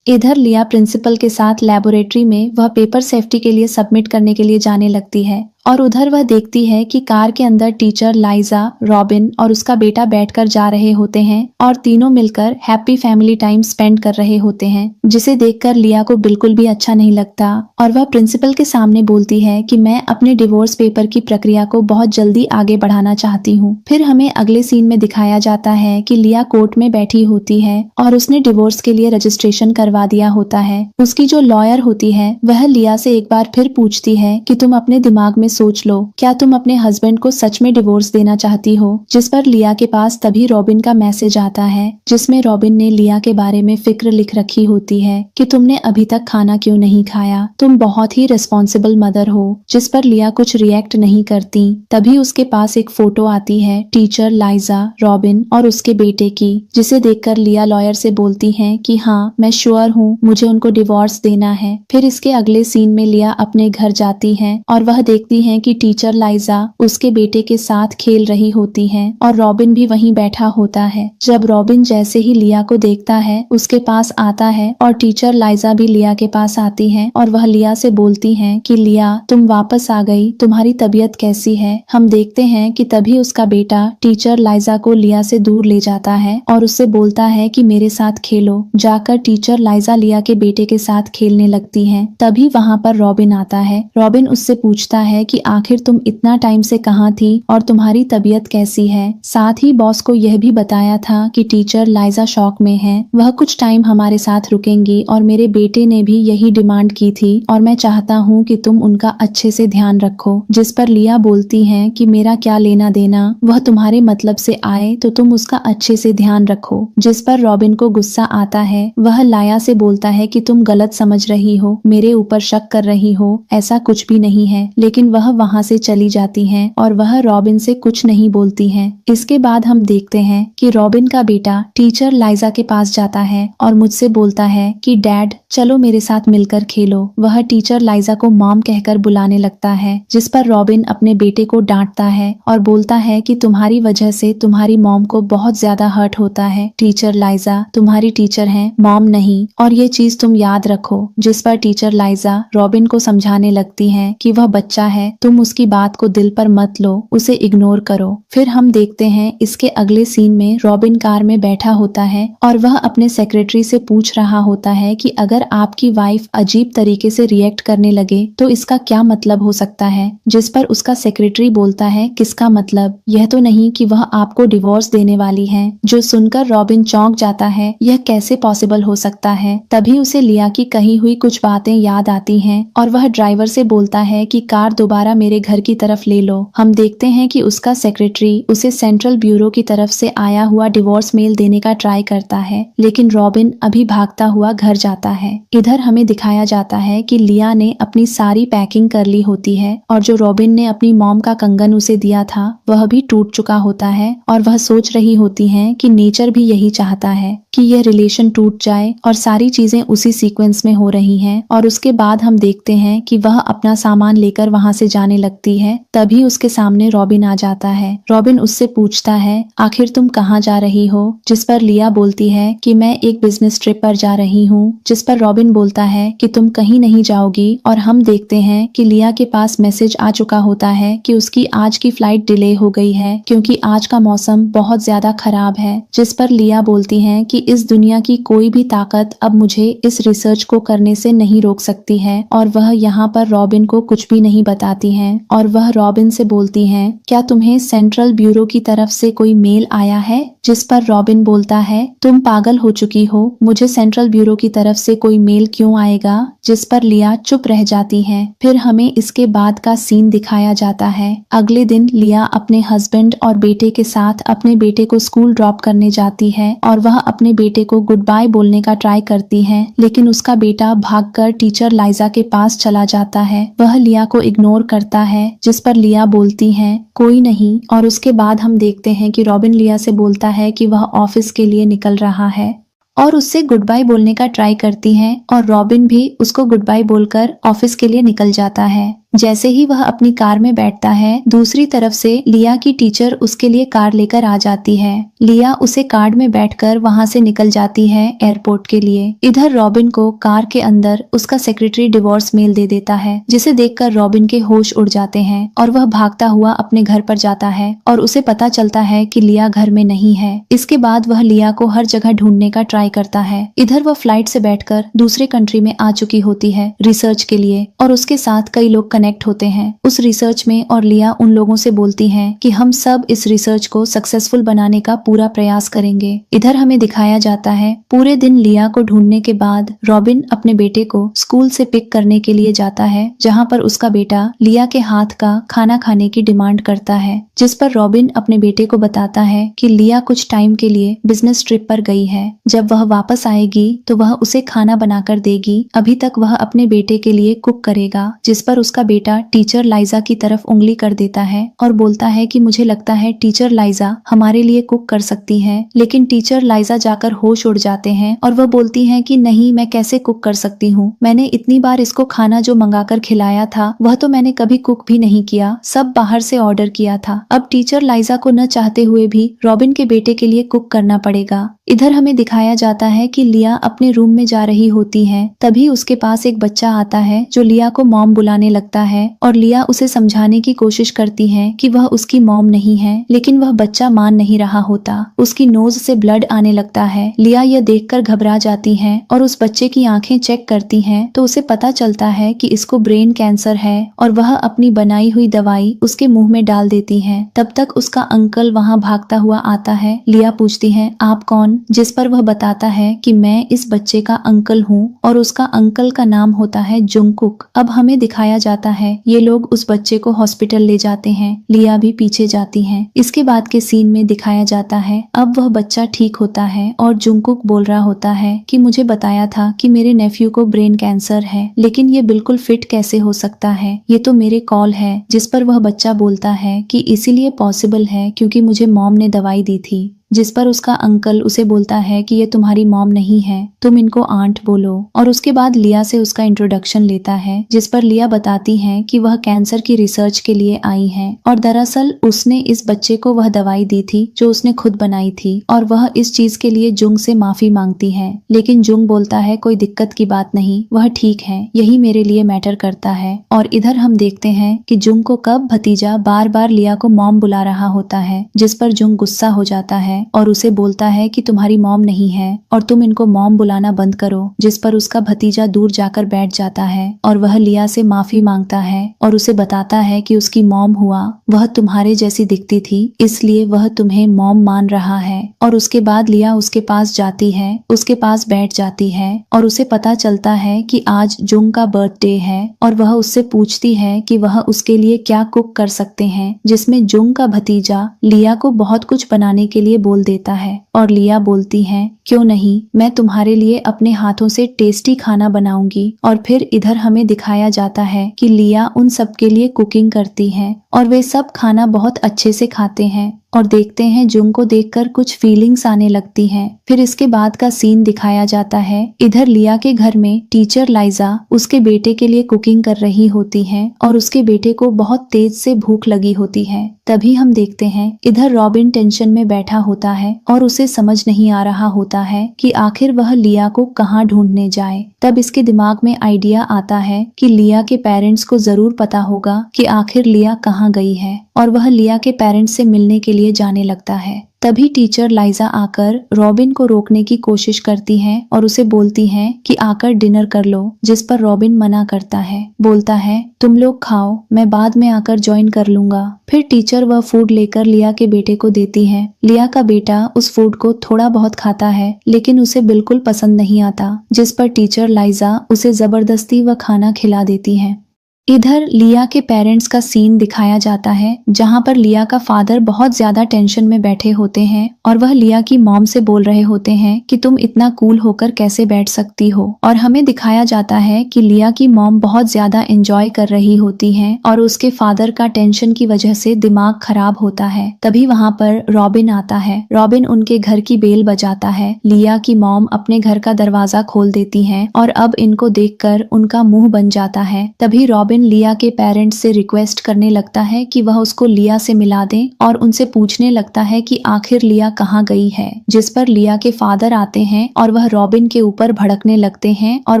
इधर लिया प्रिंसिपल के साथ लेबोरेटरी में वह पेपर सेफ्टी के लिए सबमिट करने के लिए जाने लगती है और उधर वह देखती है कि कार के अंदर टीचर लाइजा, रॉबिन और उसका बेटा बैठकर जा रहे होते हैं और तीनों मिलकर हैप्पी फैमिली टाइम स्पेंड कर रहे होते हैं, जिसे देखकर लिया को बिल्कुल भी अच्छा नहीं लगता और वह प्रिंसिपल के सामने बोलती है कि मैं अपने डिवोर्स पेपर की प्रक्रिया को बहुत जल्दी आगे बढ़ाना चाहती हूँ। फिर हमें अगले सीन में दिखाया जाता है कि लिया कोर्ट में बैठी होती है और उसने डिवोर्स के लिए रजिस्ट्रेशन करवा दिया होता है। उसकी जो लॉयर होती है वह लिया से एक बार फिर पूछती है कि तुम अपने दिमाग में सोच लो, क्या तुम अपने हस्बैंड को सच में डिवोर्स देना चाहती हो? जिस पर लिया के पास तभी रॉबिन का मैसेज आता है, जिसमें रॉबिन ने लिया के बारे में फिक्र लिख रखी होती है कि तुमने अभी तक खाना क्यों नहीं खाया, तुम बहुत ही रिस्पॉन्सिबल मदर हो। जिस पर लिया कुछ रिएक्ट नहीं करती। तभी उसके पास एक फोटो आती है टीचर लाइजा, रॉबिन और उसके बेटे की, जिसे देखकर लिया लॉयर से बोलती है कि हाँ, मैं श्योर हूँ, मुझे उनको डिवोर्स देना है। फिर इसके अगले सीन में लिया अपने घर जाती है और वह देखती है कि टीचर लाइजा उसके बेटे के साथ खेल रही होती है और रॉबिन भी वहीं बैठा होता है। जब रॉबिन जैसे ही लिया को देखता है, उसके पास आता है और टीचर लाइजा भी लिया के पास आती है और वह लिया से बोलती है कि लिया, तुम वापस आ गई, तुम्हारी तबीयत कैसी है? हम देखते हैं कि तभी उसका बेटा टीचर लाइजा को लिया से दूर ले जाता है और उससे बोलता है कि मेरे साथ खेलो। जाकर टीचर लाइजा लिया के बेटे के साथ खेलने लगती है। तभी वहाँ पर रॉबिन आता है। रॉबिन उससे पूछता है कि आखिर तुम इतना टाइम से कहाँ थी और तुम्हारी तबीयत कैसी है? साथ ही बॉस को यह भी बताया था कि टीचर लाइजा शॉक में है, वह कुछ टाइम हमारे साथ रुकेंगी और मेरे बेटे ने भी यही डिमांड की थी और मैं चाहता हूँ कि तुम उनका अच्छे से ध्यान रखो। जिस पर लिया बोलती है कि मेरा क्या लेना देना, वह तुम्हारे मतलब से आए तो तुम उसका अच्छे से ध्यान रखो। जिस पर रॉबिन को गुस्सा आता है। वह लाया से बोलता है कि तुम गलत समझ रही हो, मेरे ऊपर शक कर रही हो, ऐसा कुछ भी नहीं है। लेकिन वह वहाँ से चली जाती है और वह रॉबिन से कुछ नहीं बोलती है। इसके बाद हम देखते हैं कि रॉबिन का बेटा टीचर लाइजा के पास जाता है और मुझसे बोलता है कि डैड, चलो मेरे साथ मिलकर खेलो। वह टीचर लाइजा को मॉम कहकर बुलाने लगता है, जिस पर रॉबिन अपने बेटे को डांटता है और बोलता है कि तुम्हारी वजह से तुम्हारी मॉम को बहुत ज्यादा हर्ट होता है। टीचर लाइजा तुम्हारी टीचर है, मॉम नहीं, और ये चीज तुम याद रखो। जिस पर टीचर लाइजा रॉबिन को समझाने लगती है कि वह बच्चा है, तुम उसकी बात को दिल पर मत लो, उसे इग्नोर करो। फिर हम देखते हैं इसके अगले सीन में रॉबिन कार में बैठा होता है और वह अपने सेक्रेटरी से पूछ रहा होता है कि अगर आपकी वाइफ अजीब तरीके से रिएक्ट करने लगे तो इसका क्या मतलब हो सकता है। जिस पर उसका सेक्रेटरी बोलता है, किसका मतलब? यह तो नहीं कि वह आपको डिवोर्स देने वाली है। जो सुनकर रॉबिन चौंक जाता है, यह कैसे पॉसिबल हो सकता है। तभी उसे लिया की कही हुई कुछ बातें याद आती हैं और वह ड्राइवर से बोलता है कि कार दोबारा मेरे घर की तरफ ले लो। हम देखते हैं कि उसका सेक्रेटरी उसे सेंट्रल ब्यूरो की तरफ से आया हुआ डिवोर्स मेल देने का ट्राई करता है, लेकिन रॉबिन अभी भागता हुआ घर जाता है। इधर हमें दिखाया जाता है कि लिया ने अपनी सारी पैकिंग कर ली होती है और जो रॉबिन ने अपनी मॉम का कंगन उसे दिया था वह भी टूट चुका होता है और वह सोच रही होती है कि नेचर भी यही चाहता है कि यह रिलेशन टूट जाए और सारी चीजें उसी सीक्वेंस में हो रही हैं। और उसके बाद हम देखते हैं कि वह अपना सामान लेकर वहां से जाने लगती है। तभी उसके सामने रॉबिन आ जाता है। रॉबिन उससे पूछता है, आखिर तुम कहाँ जा रही हो? जिस पर लिया बोलती है कि मैं एक बिजनेस ट्रिप पर जा रही हूँ। जिस पर रॉबिन बोलता है कि तुम कहीं नहीं जाओगी और हम देखते हैं कि लिया के पास मैसेज आ चुका होता है कि उसकी आज की फ्लाइट डिले हो गई है क्योंकि आज का मौसम बहुत ज्यादा खराब है। जिस पर लिया बोलती है कि इस दुनिया की कोई भी ताकत अब मुझे इस रिसर्च को करने से नहीं रोक सकती है और वह यहाँ पर रॉबिन को कुछ भी नहीं बताती है। और वह रॉबिन से बोलती है, क्या तुम्हें सेंट्रल ब्यूरो की तरफ से कोई मेल आया है? जिस पर रॉबिन बोलता है, तुम पागल हो चुकी हो, मुझे सेंट्रल ब्यूरो की तरफ से कोई मेल क्यों आएगा? जिस पर लिया चुप रह जाती है। फिर हमें इसके बाद का सीन दिखाया जाता है। अगले दिन लिया अपने हस्बैंड और बेटे के साथ अपने बेटे को स्कूल ड्रॉप करने जाती है और वह अपने बेटे को गुड बाय बोलने का ट्राई करती है, लेकिन उसका बेटा भागकर टीचर लाइजा के पास चला जाता है। वह लिया को इग्नोर करता है, जिस पर लिया बोलती है, कोई नहीं। और उसके बाद हम देखते हैं कि रॉबिन लिया से बोलता है कि वह ऑफिस के लिए निकल रहा है और उससे गुड बाय बोलने का ट्राई करती है और रॉबिन भी उसको गुड बाय बोलकर ऑफिस के लिए निकल जाता है। जैसे ही वह अपनी कार में बैठता है, दूसरी तरफ से लिया की टीचर उसके लिए कार लेकर आ जाती है। लिया उसे कार में बैठकर वहां से निकल जाती है एयरपोर्ट के लिए। इधर रॉबिन को कार के अंदर उसका सेक्रेटरी डिवोर्स मेल दे देता है, जिसे देखकर रॉबिन के होश उड़ जाते हैं और वह भागता हुआ अपने घर पर जाता है और उसे पता चलता है कि लिया घर में नहीं है। इसके बाद वह लिया को हर जगह ढूंढने का ट्राई करता है। इधर वह फ्लाइट से बैठकर दूसरे कंट्री में आ चुकी होती है रिसर्च के लिए और उसके साथ कई लोग कनेक्ट होते हैं उस रिसर्च में और लिया उन लोगों से बोलती है कि हम सब इस रिसर्च को सक्सेसफुल बनाने का पूरा प्रयास करेंगे। इधर हमें दिखाया जाता है पूरे दिन लिया को ढूंढने के बाद रॉबिन अपने बेटे को स्कूल से पिक करने के लिए जाता है, जहाँ पर उसका बेटा लिया के हाथ का खाना खाने की डिमांड करता है, जिस पर रॉबिन अपने बेटे को बताता है कि लिया कुछ टाइम के लिए बिजनेस ट्रिप पर गई है, जब वह वापस आएगी तो वह उसे खाना बनाकर देगी, अभी तक वह अपने बेटे के लिए कुक करेगा। जिस पर उसका बेटा टीचर लाइजा की तरफ उंगली कर देता है और बोलता है कि मुझे लगता है टीचर लाइजा हमारे लिए कुक कर सकती है, लेकिन टीचर लाइजा जाकर होश उड़ जाते हैं और वह बोलती है कि नहीं, मैं कैसे कुक कर सकती हूँ, मैंने इतनी बार इसको खाना जो मंगाकर खिलाया था वह तो मैंने कभी कुक भी नहीं किया, सब बाहर से ऑर्डर किया था। अब टीचर लाइजा को न चाहते हुए भी रॉबिन के बेटे के लिए कुक करना पड़ेगा। इधर हमें दिखाया जाता है कि लिया अपने रूम में जा रही होती है, तभी उसके पास एक बच्चा आता है जो लिया को मॉम बुलाने लगता है और लिया उसे समझाने की कोशिश करती है कि वह उसकी मॉम नहीं है, लेकिन वह बच्चा मान नहीं रहा होता। उसकी नोज से ब्लड आने लगता है। लिया यह देखकर घबरा जाती है और उस बच्चे की आंखें चेक करती हैं तो उसे पता चलता है कि इसको ब्रेन कैंसर है और वह अपनी बनाई हुई दवाई उसके मुंह में डाल देती है। तब तक उसका अंकल वहाँ भागता हुआ आता है। लिया पूछती है आप कौन, जिस पर वह बताता है कि मैं इस बच्चे का अंकल हूँ और उसका अंकल का नाम होता है जुंगकुक। अब हमें दिखाया जाता है ये लोग उस बच्चे को हॉस्पिटल ले जाते हैं, लिया भी पीछे जाती है। इसके बाद के सीन में दिखाया जाता है अब वह बच्चा ठीक होता है और जुंगकुक बोल रहा होता है कि मुझे बताया था कि मेरे नेफ्यू को ब्रेन कैंसर है, लेकिन ये बिल्कुल फिट कैसे हो सकता है, ये तो मेरे कॉल है। जिस पर वह बच्चा बोलता है कि इसीलिए पॉसिबल है क्योंकि मुझे मॉम ने दवाई दी थी। जिस पर उसका अंकल उसे बोलता है कि ये तुम्हारी मॉम नहीं है, तुम इनको आंट बोलो। और उसके बाद लिया से उसका इंट्रोडक्शन लेता है, जिस पर लिया बताती है कि वह कैंसर की रिसर्च के लिए आई है और दरअसल उसने इस बच्चे को वह दवाई दी थी जो उसने खुद बनाई थी और वह इस चीज के लिए जुंग से माफी मांगती है, लेकिन जुंग बोलता है कोई दिक्कत की बात नहीं, वह ठीक है, यही मेरे लिए मैटर करता है। और इधर हम देखते हैं कि जुंग को कब भतीजा बार बार लिया को मॉम बुला रहा होता है, जिस पर जुंग गुस्सा हो जाता है और उसे बोलता है कि तुम्हारी मॉम नहीं है और तुम इनको मॉम बुलाना बंद करो। जिस पर उसका भतीजा दूर जाकर बैठ जाता है और वह लिया से माफी मांगता है और उसे बताता है कि उसकी मॉम हुआ वह तुम्हारे जैसी दिखती थी, इसलिए वह तुम्हें मॉम मान रहा है। और उसके बाद लिया उसके पास जाती है, उसके पास बैठ जाती है और उसे पता चलता है कि आज जुंग का बर्थडे है और वह उससे पूछती है कि वह उसके लिए क्या कुक कर सकते हैं, जिसमें जुंग का भतीजा लिया को बहुत कुछ बनाने के लिए बोल देता है और लिया बोलती है क्यों नहीं, मैं तुम्हारे लिए अपने हाथों से टेस्टी खाना बनाऊंगी। और फिर इधर हमें दिखाया जाता है कि लिया उन सब के लिए कुकिंग करती है और वे सब खाना बहुत अच्छे से खाते हैं और देखते हैं जुंग को देखकर कुछ फीलिंग्स आने लगती हैं। फिर इसके बाद का सीन दिखाया जाता है, इधर लिया के घर में टीचर लाइजा उसके बेटे के लिए कुकिंग कर रही होती है और उसके बेटे को बहुत तेज से भूख लगी होती है। तभी हम देखते हैं इधर रॉबिन टेंशन में बैठा होता है और उसे समझ नहीं आ रहा होता है कि आखिर वह लिया को कहाँ ढूंढने जाए। तब इसके दिमाग में आइडिया आता है कि लिया के पेरेंट्स को जरूर पता होगा कि आखिर लिया कहाँ गई है और वह लिया के पेरेंट्स से मिलने के लिए जाने लगता है। तभी टीचर लाइजा आकर रॉबिन को रोकने की कोशिश करती है और उसे बोलती है कि आकर डिनर कर लो, जिस पर रॉबिन मना करता है, बोलता है तुम लोग खाओ, मैं बाद में आकर ज्वाइन कर लूंगा। फिर टीचर वह फूड लेकर लिया के बेटे को देती है। लिया का बेटा उस फूड को थोड़ा बहुत खाता है लेकिन उसे बिल्कुल पसंद नहीं आता, जिस पर टीचर लाइजा उसे जबरदस्ती वह खाना खिला देती है। इधर लिया के पेरेंट्स का सीन दिखाया जाता है, जहां पर लिया का फादर बहुत ज्यादा टेंशन में बैठे होते हैं और वह लिया की मॉम से बोल रहे होते हैं कि तुम इतना कूल होकर कैसे बैठ सकती हो। और हमें दिखाया जाता है कि लिया की मॉम बहुत ज्यादा एंजॉय कर रही होती हैं और उसके फादर का टेंशन की वजह से दिमाग खराब होता है। तभी वहां पर रॉबिन आता है। रॉबिन उनके घर की बेल बजाता है। लिया की मॉम अपने घर का दरवाजा खोल देती है और अब इनको देखकर उनका मुंह बन जाता है। तभी रॉबिन लिया के पेरेंट्स से रिक्वेस्ट करने लगता है कि वह उसको लिया से मिला दें और उनसे पूछने लगता है कि आखिर लिया कहाँ गई है, जिस पर लिया के फादर आते हैं और वह रॉबिन के ऊपर भड़कने लगते हैं और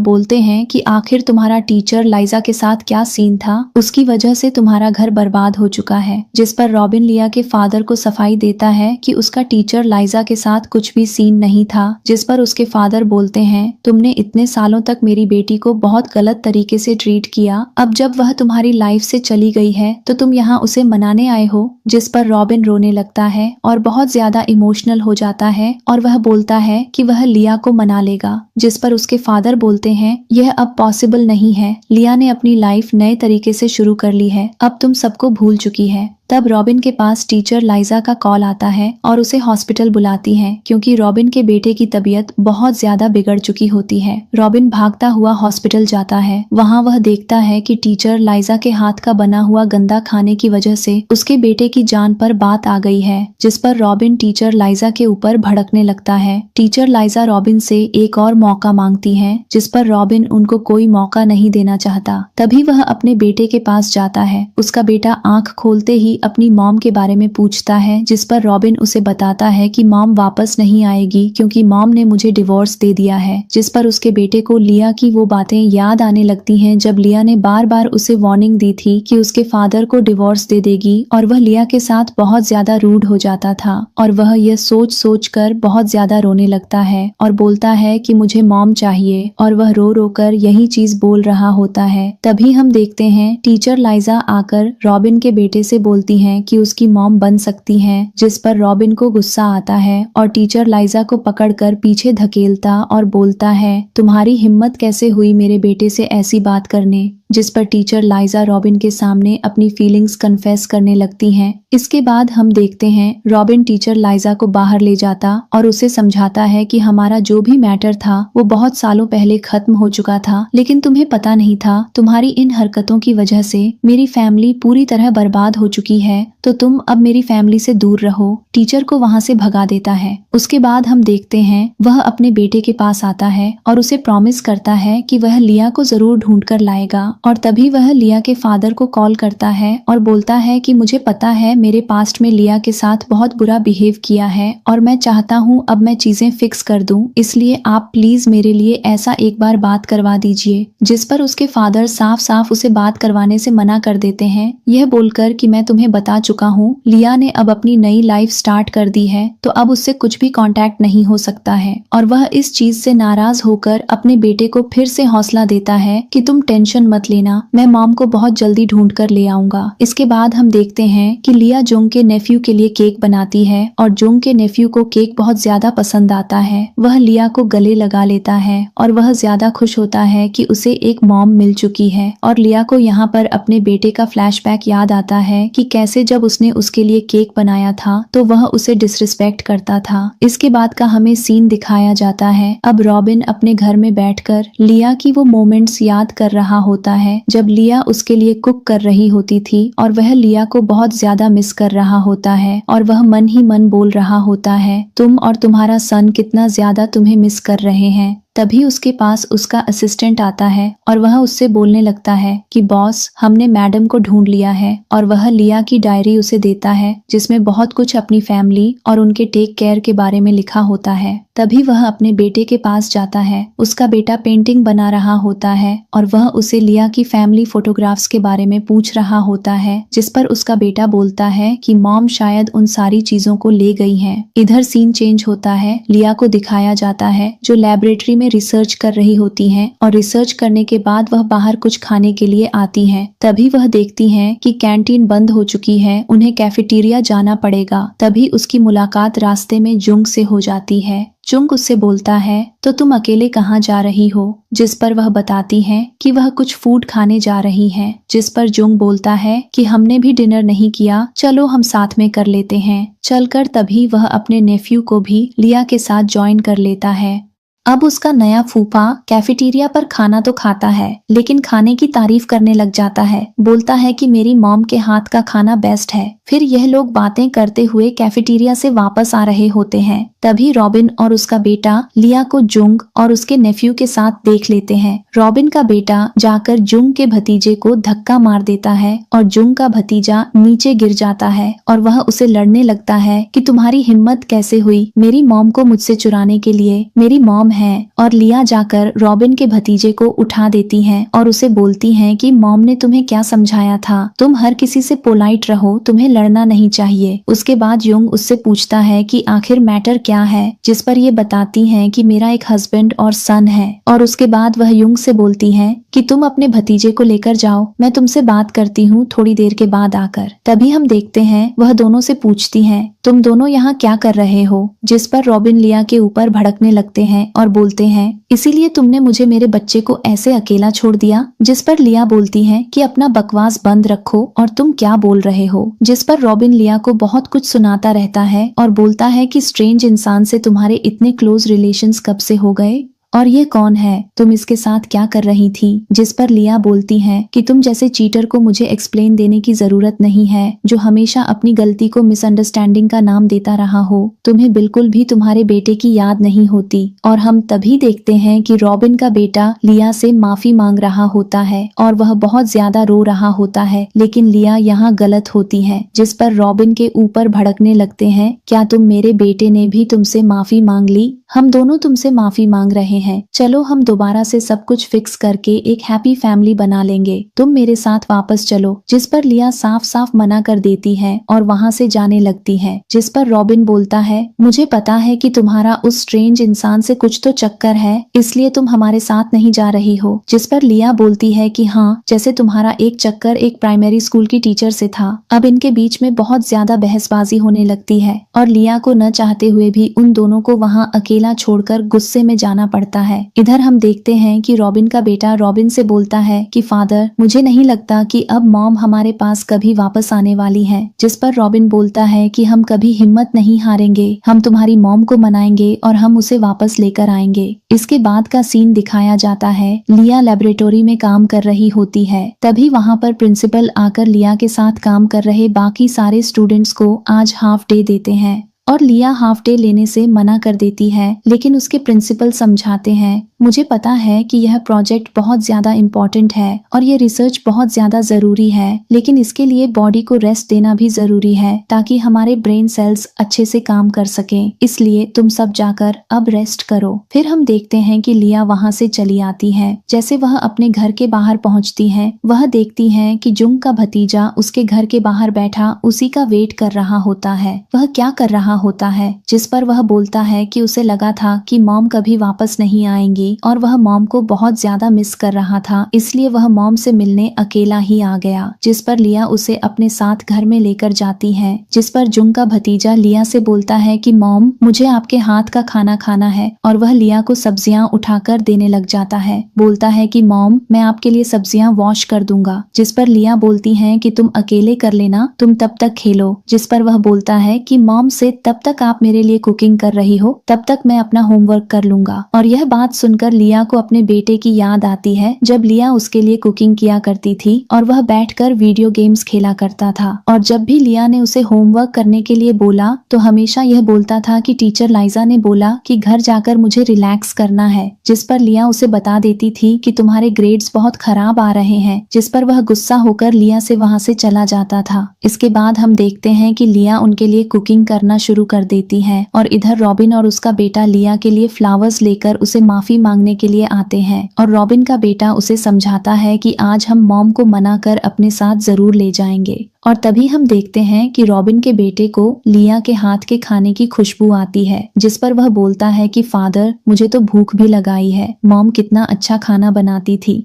बोलते हैं कि आखिर तुम्हारा टीचर लाइजा के साथ क्या सीन था, उसकी वजह से तुम्हारा घर बर्बाद हो चुका है। जिस पर रॉबिन लिया के फादर को सफाई देता है कि उसका टीचर लाइजा के साथ कुछ भी सीन नहीं था, जिस पर उसके फादर बोलते हैं तुमने इतने सालों तक मेरी बेटी को बहुत गलत तरीके से ट्रीट किया, अब जब वह तुम्हारी लाइफ से चली गई है तो तुम यहाँ उसे मनाने आए हो। जिस पर रॉबिन रोने लगता है और बहुत ज्यादा इमोशनल हो जाता है और वह बोलता है कि वह लिया को मना लेगा। जिस पर उसके फादर बोलते हैं यह अब पॉसिबल नहीं है, लिया ने अपनी लाइफ नए तरीके से शुरू कर ली है, अब तुम सबको भूल चुकी है। तब रॉबिन के पास टीचर लाइजा का कॉल आता है और उसे हॉस्पिटल बुलाती है क्योंकि रॉबिन के बेटे की तबीयत बहुत ज्यादा बिगड़ चुकी होती है। रॉबिन भागता हुआ हॉस्पिटल जाता है। वहाँ वह देखता है कि टीचर लाइजा के हाथ का बना हुआ गंदा खाने की वजह से उसके बेटे की जान पर बात आ गई है। जिस पर रॉबिन टीचर लाइजा के ऊपर भड़कने लगता है। टीचर लाइजा रॉबिन से एक और मौका मांगती है, जिस पर रॉबिन उनको कोई मौका नहीं देना चाहता। तभी वह अपने बेटे के पास जाता है। उसका बेटा आंख खोलते ही अपनी मॉम के बारे में पूछता है, जिस पर रॉबिन उसे बताता है कि मॉम वापस नहीं आएगी क्योंकि मॉम ने मुझे डिवोर्स दे दिया है। जिस पर उसके बेटे को लिया की वो बातें याद आने लगती हैं जब लिया ने बार बार उसे वार्निंग दी थी कि उसके फादर को डिवोर्स दे देगी और वह लिया के साथ बहुत ज्यादा रूड हो जाता था। और वह यह सोच सोच कर बहुत ज्यादा रोने लगता है और बोलता है कि मुझे मॉम चाहिए और वह रो रो कर यही चीज बोल रहा होता है। तभी हम देखते हैं टीचर लाइजा आकर रॉबिन के बेटे से बोलती है कि उसकी मॉम बन सकती है। जिस पर रॉबिन को गुस्सा आता है और टीचर लाइजा को पकड़कर पीछे धकेलता और बोलता है, तुम्हारी हिम्मत कैसे हुई मेरे बेटे से ऐसी बात करने। जिस पर टीचर लाइजा रॉबिन के सामने अपनी फीलिंग्स कन्फेस करने लगती हैं। इसके बाद हम देखते हैं रॉबिन टीचर लाइजा को बाहर ले जाता और उसे समझाता है कि हमारा जो भी मैटर था वो बहुत सालों पहले खत्म हो चुका था, लेकिन तुम्हें पता नहीं था तुम्हारी इन हरकतों की वजह से मेरी फैमिली पूरी तरह बर्बाद हो चुकी है, तो तुम अब मेरी फैमिली से दूर रहो। टीचर को वहाँ से भगा देता है। उसके बाद हम देखते हैं वह अपने बेटे के पास आता है और उसे प्रॉमिस करता है कि वह लिया को जरूर ढूंढ कर लाएगा। और तभी वह लिया के फादर को कॉल करता है और बोलता है कि मुझे पता है मेरे पास्ट में लिया के साथ बहुत बुरा बिहेव किया है और मैं चाहता हूँ अब मैं चीजें फिक्स कर दूं, इसलिए आप प्लीज मेरे लिए ऐसा एक बार बात करवा दीजिए। जिस पर उसके फादर साफ साफ उसे बात करवाने से मना कर देते हैं, यह बोलकर कि मैं तुम्हें बता चुका हूँ लिया ने अब अपनी नई लाइफ स्टार्ट कर दी है, तो अब उससे कुछ भी कांटेक्ट नहीं हो सकता है। और वह इस चीज से नाराज होकर अपने बेटे को फिर से हौसला देता है कि तुम टेंशन मत लेना, मैं मॉम को बहुत जल्दी ढूंढ कर ले आऊंगा। इसके बाद हम देखते हैं कि लिया जोंग के नेफ्यू के लिए केक बनाती है और जोंग के नेफ्यू को केक बहुत ज्यादा पसंद आता है। वह लिया को गले लगा लेता है और वह ज्यादा खुश होता है कि उसे एक मॉम मिल चुकी है। और लिया को यहाँ पर अपने बेटे का फ्लैशबैक याद आता है कि कैसे जब उसने उसके लिए केक बनाया था तो वह उसे डिसरिस्पेक्ट करता था। इसके बाद का हमें सीन दिखाया जाता है। अब रॉबिन अपने घर में बैठकर लिया की वो मोमेंट्स याद कर रहा होता है जब लिया उसके लिए कुक कर रही होती थी और वह लिया को बहुत ज्यादा मिस कर रहा होता है और वह मन ही मन बोल रहा होता है, तुम और तुम्हारा सन कितना ज्यादा तुम्हें मिस कर रहे हैं। तभी उसके पास उसका असिस्टेंट आता है और वह उससे बोलने लगता है कि बॉस, हमने मैडम को ढूंढ लिया है। और वह लिया की डायरी उसे देता है जिसमें बहुत कुछ अपनी फैमिली और उनके टेक केयर के बारे में लिखा होता है। तभी वह अपने बेटे के पास जाता है। उसका बेटा पेंटिंग बना रहा होता है और वह उसे लिया की फैमिली फोटोग्राफ्स के बारे में पूछ रहा होता है, जिस पर उसका बेटा बोलता है कि मॉम शायद उन सारी चीजों को ले गई हैं। इधर सीन चेंज होता है। लिया को दिखाया जाता है जो लैबोरेटरी में रिसर्च कर रही होती हैं और रिसर्च करने के बाद वह बाहर कुछ खाने के लिए आती हैं। तभी वह देखती हैं कि कैंटीन बंद हो चुकी है, उन्हें कैफेटेरिया जाना पड़ेगा। तभी उसकी मुलाकात रास्ते में जुंग से हो जाती है। जुंग उससे बोलता है, तो तुम अकेले कहाँ जा रही हो? जिस पर वह बताती है कि वह कुछ फूड खाने जा रही है। जिस पर जुंग बोलता है कि हमने भी डिनर नहीं किया, चलो हम साथ में कर लेते हैं। चलकर तभी वह अपने नेफ्यू को भी लिया के साथ ज्वाइन कर लेता है। अब उसका नया फूफा कैफेटेरिया पर खाना तो खाता है लेकिन खाने की तारीफ करने लग जाता है। बोलता है कि मेरी मॉम के हाथ का खाना बेस्ट है। फिर यह लोग बातें करते हुए कैफेटेरिया से वापस आ रहे होते हैं। तभी रॉबिन और उसका बेटा लिया को जुंग और उसके नेफ्यू के साथ देख लेते हैं। रॉबिन का बेटा जाकर जुंग के भतीजे को धक्का मार देता है और जुंग का भतीजा नीचे गिर जाता है और वह उसे लड़ने लगता है कि तुम्हारी हिम्मत कैसे हुई मेरी मॉम को मुझसे चुराने के लिए, मेरी मॉम है। और लिया जाकर रॉबिन के भतीजे को उठा देती हैं और उसे बोलती हैं कि मॉम ने तुम्हें क्या समझाया था, तुम हर किसी से पोलाइट रहो, तुम्हें लड़ना नहीं चाहिए। उसके बाद युंग उससे पूछता है कि आखिर मैटर क्या है, जिस पर ये बताती हैं कि मेरा एक हस्बैंड और सन है। और उसके बाद वह युंग से बोलती हैं कि तुम अपने भतीजे को लेकर जाओ, मैं तुमसे बात करती हूँ थोड़ी देर के बाद आकर। तभी हम देखते हैं वह दोनों से पूछती हैं तुम दोनों यहाँ क्या कर रहे हो, जिस पर रॉबिन लिया के ऊपर भड़कने लगते हैं और बोलते हैं इसीलिए तुमने मुझे मेरे बच्चे को ऐसे अकेला छोड़ दिया। जिस पर लिया बोलती है कि अपना बकवास बंद रखो और तुम क्या बोल रहे हो। जिस पर रॉबिन लिया को बहुत कुछ सुनाता रहता है और बोलता है कि स्ट्रेंज इंसान से तुम्हारे इतने क्लोज रिलेशंस कब से हो गए और ये कौन है, तुम इसके साथ क्या कर रही थी। जिस पर लिया बोलती है कि तुम जैसे चीटर को मुझे एक्सप्लेन देने की जरूरत नहीं है, जो हमेशा अपनी गलती को मिसअंडरस्टैंडिंग का नाम देता रहा हो। तुम्हें बिल्कुल भी तुम्हारे बेटे की याद नहीं होती। और हम तभी देखते हैं कि रॉबिन का बेटा लिया से माफी मांग रहा होता है और वह बहुत ज्यादा रो रहा होता है, लेकिन लिया यहाँ गलत होती है। जिस पर रॉबिन के ऊपर भड़कने लगते हैं क्या तुम मेरे बेटे ने भी तुमसे माफी मांग ली, हम दोनों तुमसे माफी मांग रहे हैं, चलो हम दोबारा से सब कुछ फिक्स करके एक हैप्पी फैमिली बना लेंगे, तुम मेरे साथ वापस चलो। जिस पर लिया साफ साफ मना कर देती है और वहाँ से जाने लगती है। जिस पर रॉबिन बोलता है मुझे पता है कि तुम्हारा उस स्ट्रेंज इंसान से कुछ तो चक्कर है, इसलिए तुम हमारे साथ नहीं जा रही हो। जिस पर लिया बोलती है कि हाँ, जैसे तुम्हारा एक चक्कर एक प्राइमरी स्कूल की टीचर से था। अब इनके बीच में बहुत ज्यादा बहसबाजी होने लगती है और लिया को न चाहते हुए भी उन दोनों को वहाँ अकेला छोड़कर गुस्से में जाना पड़ता है। इधर हम देखते हैं कि रॉबिन का बेटा रॉबिन से बोलता है कि फादर, मुझे नहीं लगता कि अब मॉम हमारे पास कभी वापस आने वाली है। जिस पर रॉबिन बोलता है कि हम कभी हिम्मत नहीं हारेंगे, हम तुम्हारी मॉम को मनाएंगे और हम उसे वापस लेकर आएंगे। इसके बाद का सीन दिखाया जाता है, लिया लेबोरेटरी में काम कर रही होती है। तभी वहाँ पर प्रिंसिपल आकर लिया के साथ काम कर रहे बाकी सारे स्टूडेंट्स को आज हाफ डे देते हैं और लिया हाफ डे लेने से मना कर देती है, लेकिन उसके प्रिंसिपल समझाते हैं मुझे पता है कि यह प्रोजेक्ट बहुत ज्यादा इम्पोर्टेंट है और ये रिसर्च बहुत ज्यादा जरूरी है, लेकिन इसके लिए बॉडी को रेस्ट देना भी जरूरी है ताकि हमारे ब्रेन सेल्स अच्छे से काम कर सकें, इसलिए तुम सब जाकर अब रेस्ट करो। फिर हम देखते हैं कि लिया वहाँ से चली आती है। जैसे वह अपने घर के बाहर पहुँचती है, वह देखती है कि जुंग का भतीजा उसके घर के बाहर बैठा उसी का वेट कर रहा होता है। वह क्या कर रहा होता है, जिस पर वह बोलता है कि उसे लगा था कि मॉम कभी वापस नहीं आएंगी और वह मॉम को बहुत ज्यादा मिस कर रहा था, इसलिए वह मॉम से मिलने अकेला ही आ गया। जिस पर लिया उसे अपने साथ घर में लेकर जाती है। जिस पर जुंग का भतीजा लिया से बोलता है कि मॉम, मुझे आपके हाथ का खाना खाना है और वह लिया को सब्जियां उठाकर देने लग जाता है। बोलता है कि मॉम, मैं आपके लिए सब्जियां वॉश कर दूंगा। जिस पर लिया बोलती है कि तुम अकेले कर लेना, तुम तब तक खेलो। जिस पर वह बोलता है कि मॉम से तब तक आप मेरे लिए कुकिंग कर रही हो, तब तक मैं अपना होमवर्क कर लूंगा। और यह बात सुनकर लिया को अपने बेटे की याद आती है जब लिया उसके लिए कुकिंग किया करती थी और वह बैठकर वीडियो गेम्स खेला करता था। और जब भी लिया ने उसे होमवर्क करने के लिए बोला तो हमेशा यह बोलता था कि टीचर लाइजा ने बोला कि घर जाकर मुझे रिलैक्स करना है। जिस पर लिया उसे बता देती थी कि तुम्हारे ग्रेड्स बहुत खराब आ रहे हैं, जिस पर वह गुस्सा होकर लिया से वहाँ से चला जाता था। इसके बाद हम देखते हैं कि लिया उनके लिए कुकिंग करना शुरू कर देती है और इधर रॉबिन और उसका बेटा लिया के लिए फ्लावर्स लेकर उसे माफी मांगने के लिए आते हैं और रॉबिन का बेटा उसे समझाता है कि आज हम मॉम को मना कर अपने साथ जरूर ले जाएंगे। और तभी हम देखते हैं कि रॉबिन के बेटे को लिया के हाथ के खाने की खुशबू आती है, जिस पर वह बोलता है कि फादर, मुझे तो भूख भी लगाई है, मॉम कितना अच्छा खाना बनाती थी।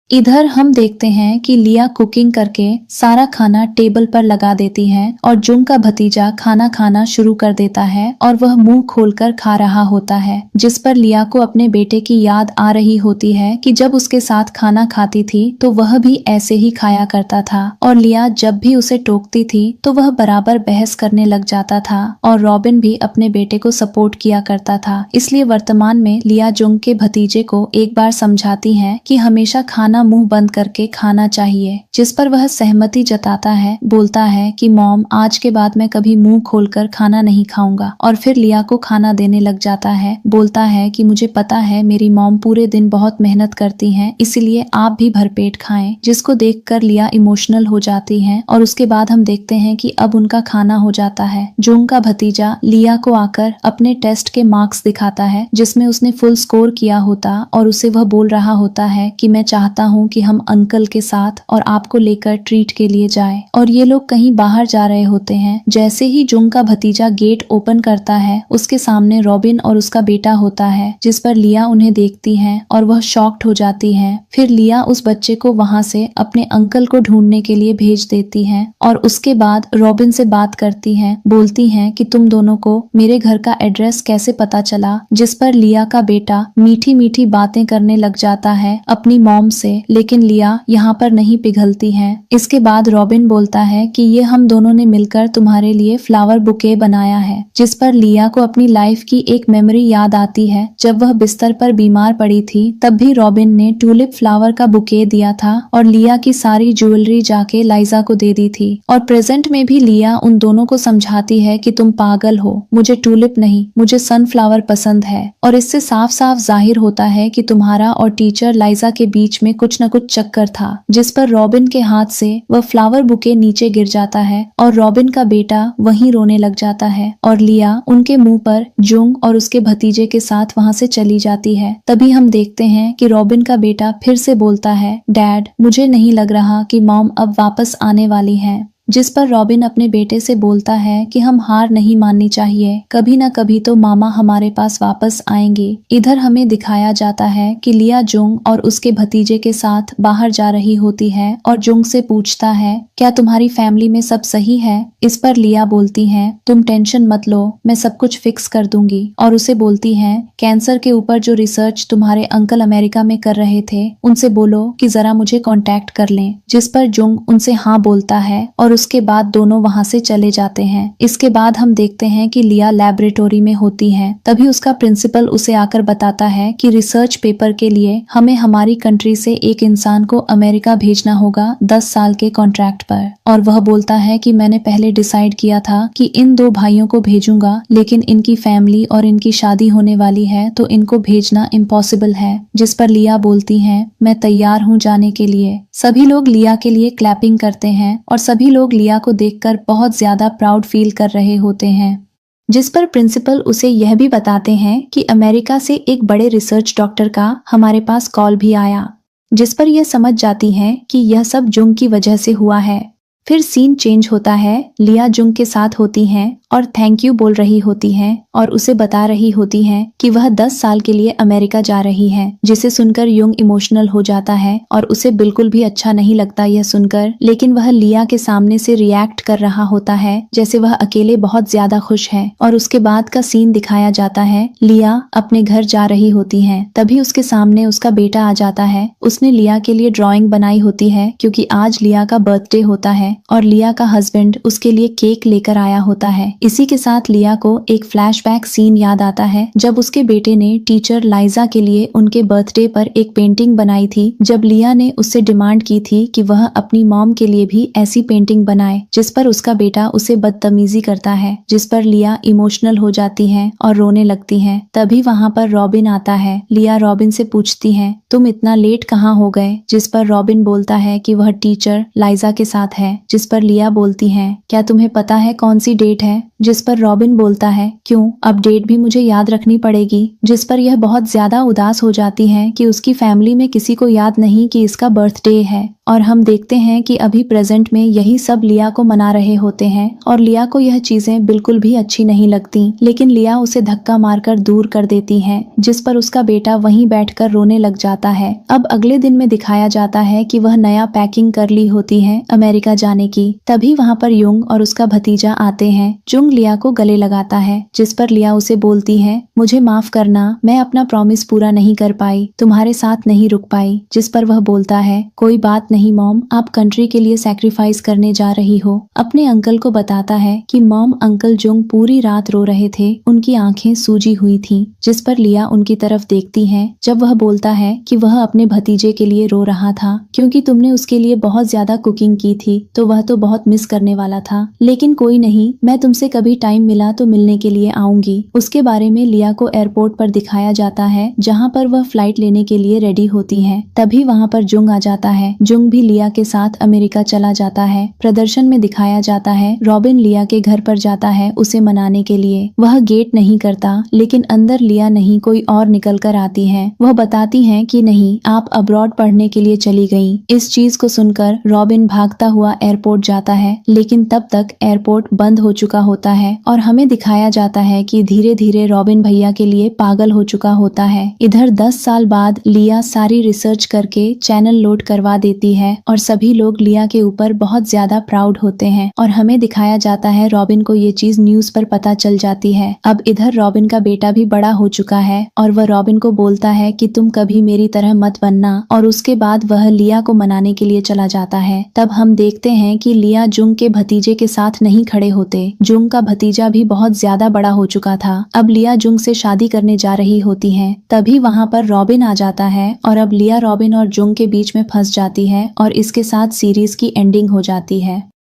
इधर हम देखते हैं कि लिया कुकिंग करके सारा खाना टेबल पर लगा देती है और जुंग का भतीजा खाना खाना शुरू कर देता है और वह मुंह खोलकर खा रहा होता है। जिस पर लिया को अपने बेटे की याद आ रही होती है कि जब उसके साथ खाना खाती थी तो वह भी ऐसे ही खाया करता था और लिया जब भी उसे टोकती थी तो वह बराबर बहस करने लग जाता था और रॉबिन भी अपने बेटे को सपोर्ट किया करता था। इसलिए वर्तमान में लिया जुंग के भतीजे को एक बार समझाती है कि हमेशा खाना मुंह बंद करके खाना चाहिए, जिस पर वह सहमति जताता है। बोलता है कि मॉम, आज के बाद मैं कभी मुंह खोलकर खाना नहीं खाऊंगा और फिर लिया को खाना देने लग जाता है। बोलता है कि मुझे पता है मेरी मॉम पूरे दिन बहुत मेहनत करती हैं, इसलिए आप भी भरपेट खाएं, जिसको देखकर लिया इमोशनल हो जाती है। और उसके बाद हम देखते हैं कि अब उनका खाना हो जाता है। जुंग का भतीजा लिया को आकर अपने टेस्ट के मार्क्स दिखाता है जिसमें उसने फुल स्कोर किया होता और उसे वह बोल रहा होता है कि मैं चाहता सोचता हूँ कि हम अंकल के साथ और आपको लेकर ट्रीट के लिए जाएं। और ये लोग कहीं बाहर जा रहे होते हैं। जैसे ही जुंग का भतीजा गेट ओपन करता है, उसके सामने रॉबिन और उसका बेटा होता है, जिस पर लिया उन्हें देखती है और वह शॉक्ड हो जाती है। फिर लिया उस बच्चे को वहाँ से अपने अंकल को ढूंढने के लिए भेज देती है और उसके बाद रॉबिन से बात करती है, बोलती है कि तुम दोनों को मेरे घर का एड्रेस कैसे पता चला, जिस पर लिया का बेटा मीठी मीठी बातें करने लग जाता है अपनी मॉम से, लेकिन लिया यहाँ पर नहीं पिघलती है। इसके बाद रॉबिन बोलता है कि ये हम दोनों ने मिलकर तुम्हारे लिए फ्लावर बुके बनाया है, जिस पर लिया को अपनी लाइफ की एक मेमोरी याद आती है। जब वह बिस्तर पर बीमार पड़ी थी तब भी रॉबिन ने ट्यूलिप फ्लावर का बुके दिया था और लिया की सारी ज्वेलरी जाके लाइजा को दे दी थी। और प्रेजेंट में भी लिया उन दोनों को समझाती है कि तुम पागल हो, मुझे ट्यूलिप नहीं, मुझे सनफ्लावर पसंद है। और इससे साफ साफ जाहिर होता है कि तुम्हारा और टीचर लाइजा के बीच में कुछ न कुछ चक्कर था, जिस पर रॉबिन के हाथ से वह फ्लावर बुके नीचे गिर जाता है और रॉबिन का बेटा वहीं रोने लग जाता है और लिया उनके मुंह पर जुंग और उसके भतीजे के साथ वहां से चली जाती है। तभी हम देखते हैं कि रॉबिन का बेटा फिर से बोलता है, डैड मुझे नहीं लग रहा कि मॉम अब वापस आने वाली है, जिस पर रॉबिन अपने बेटे से बोलता है कि हम हार नहीं माननी चाहिए, कभी न कभी तो मामा हमारे पास वापस आएंगे। इधर हमें दिखाया जाता है कि लिया जुंग और उसके भतीजे के साथ बाहर जा रही होती है और जुंग से पूछता है, क्या तुम्हारी फैमिली में सब सही है? इस पर लिया बोलती है, तुम टेंशन मत लो, मैं सब कुछ फिक्स कर दूंगी। और उसे बोलती है, कैंसर के ऊपर जो रिसर्च तुम्हारे अंकल अमेरिका में कर रहे थे, उनसे बोलो कि जरा मुझे कांटेक्ट कर लें। जिस पर जुंग उनसे हाँ बोलता है और उसके बाद दोनों वहां से चले जाते हैं। इसके बाद हम देखते हैं कि लिया लैबोरेटरी में होती है। तभी उसका प्रिंसिपल उसे आकर बताता है कि रिसर्च पेपर के लिए हमें हमारी कंट्री से एक इंसान को अमेरिका भेजना होगा 10 साल के कॉन्ट्रैक्ट पर। और वह बोलता है कि मैंने पहले डिसाइड किया था कि इन 2 भाइयों को भेजूंगा, लेकिन इनकी फैमिली और इनकी शादी होने वाली है तो इनको भेजना इम्पॉसिबल है। जिस पर लिया बोलती है, मैं तैयार हूँ जाने के लिए। सभी लोग लिया के लिए क्लैपिंग करते हैं और सभी लोग लिया को देखकर बहुत ज्यादा प्राउड फील कर रहे होते हैं। जिस पर प्रिंसिपल उसे यह भी बताते हैं कि अमेरिका से एक बड़े रिसर्च डॉक्टर का हमारे पास कॉल भी आया, जिस पर यह समझ जाती है कि यह सब जुंग की वजह से हुआ है। फिर सीन चेंज होता है, लिया जुंग के साथ होती हैं और थैंक यू बोल रही होती हैं और उसे बता रही होती हैं कि वह 10 साल के लिए अमेरिका जा रही है, जिसे सुनकर युंग इमोशनल हो जाता है और उसे बिल्कुल भी अच्छा नहीं लगता यह सुनकर, लेकिन वह लिया के सामने से रिएक्ट कर रहा होता है जैसे वह अकेले बहुत ज्यादा खुश है। और उसके बाद का सीन दिखाया जाता है, लिया अपने घर जा रही होती है। तभी उसके सामने उसका बेटा आ जाता है। उसने लिया के लिए ड्राइंग बनाई होती है क्योंकि आज लिया का बर्थडे होता है और लिया का हस्बैंड उसके लिए केक लेकर आया होता है। इसी के साथ लिया को एक फ्लैशबैक सीन याद आता है जब उसके बेटे ने टीचर लाइजा के लिए उनके बर्थडे पर एक पेंटिंग बनाई थी, जब लिया ने उससे डिमांड की थी कि वह अपनी मॉम के लिए भी ऐसी पेंटिंग बनाए, जिस पर उसका बेटा उसे बदतमीजी करता है, जिस पर लिया इमोशनल हो जाती है और रोने लगती है। तभी वहाँ पर रॉबिन आता है। लिया रॉबिन से पूछती है, तुम इतना लेट कहाँ हो गए? जिस पर रॉबिन बोलता है कि वह टीचर लाइजा के साथ है। जिस पर लिया बोलती है, क्या तुम्हें पता है कौन सी डेट है? जिस पर रॉबिन बोलता है, क्यों, अब डेट भी मुझे याद रखनी पड़ेगी। जिस पर यह बहुत ज्यादा उदास हो जाती है कि उसकी फैमिली में किसी को याद नहीं कि इसका बर्थडे है। और हम देखते हैं कि अभी प्रेजेंट में यही सब लिया को मना रहे होते हैं और लिया को यह चीजें बिल्कुल भी अच्छी नहीं लगती, लेकिन लिया उसे धक्का मारकर दूर कर देती है, जिस पर उसका बेटा वहीं बैठकर रोने लग जाता है। अब अगले दिन में दिखाया जाता है कि वह नया पैकिंग कर ली होती है अमेरिका जाने की। तभी वहाँ पर युंग और उसका भतीजा आते हैं। जुंग लिया को गले लगाता है, जिस पर लिया उसे बोलती है, मुझे माफ करना, मैं अपना प्रॉमिस पूरा नहीं कर पाई, तुम्हारे साथ नहीं रुक पाई। जिस पर वह बोलता है, कोई बात नहीं मॉम, आप कंट्री के लिए सैक्रिफाइस करने जा रही हो। अपने अंकल को बताता है कि मॉम अंकल जुंग पूरी रात रो रहे थे, उनकी आंखें सूजी हुई थीं। जिस पर लिया उनकी तरफ देखती है जब वह बोलता है कि वह अपने भतीजे के लिए रो रहा था क्योंकि तुमने उसके लिए बहुत ज्यादा कुकिंग की थी तो वह तो बहुत मिस करने वाला था। लेकिन कोई नहीं, मैं तुमसे कभी टाइम मिला तो मिलने के लिए आऊंगी। उसके बारे में लिया को एयरपोर्ट पर दिखाया जाता है जहाँ पर वह फ्लाइट लेने के लिए रेडी होती है। तभी वहाँ पर जुंग आ जाता है। जुंग भी लिया के साथ अमेरिका चला जाता है। प्रदर्शन में दिखाया जाता है रॉबिन लिया के घर पर जाता है उसे मनाने के लिए। वह गेट नहीं करता, लेकिन अंदर लिया नहीं कोई और निकल कर आती है। वह बताती है कि नहीं, आप अब्रॉड पढ़ने के लिए चली गई। इस चीज को सुनकर रॉबिन भागता हुआ एयरपोर्ट जाता है, लेकिन तब तक एयरपोर्ट बंद हो चुका होता है और हमें दिखाया जाता है कि धीरे धीरे रॉबिन भैया के लिए पागल हो चुका होता है। इधर 10 साल बाद लिया सारी रिसर्च करके चैनल लोड करवा देती है और सभी लोग लिया के ऊपर बहुत ज्यादा प्राउड होते हैं और हमें दिखाया जाता है रॉबिन को ये चीज न्यूज पर पता चल जाती है। अब इधर रॉबिन का बेटा भी बड़ा हो चुका है और वह रॉबिन को बोलता है कि तुम कभी मेरी तरह मत बनना, और उसके बाद वह लिया को मनाने के लिए चला जाता है। तब हम देखते हैं कि लिया जुंग के भतीजे के साथ नहीं खड़े होते। जुंग का भतीजा भी बहुत ज्यादा बड़ा हो चुका था। अब लिया जुंग से शादी करने जा रही होती है। तभी वहाँ पर रॉबिन आ जाता है और अब लिया रॉबिन और जुंग के बीच में फंस जाती है और इसके साथ सीरीज की एंडिंग हो जाती है।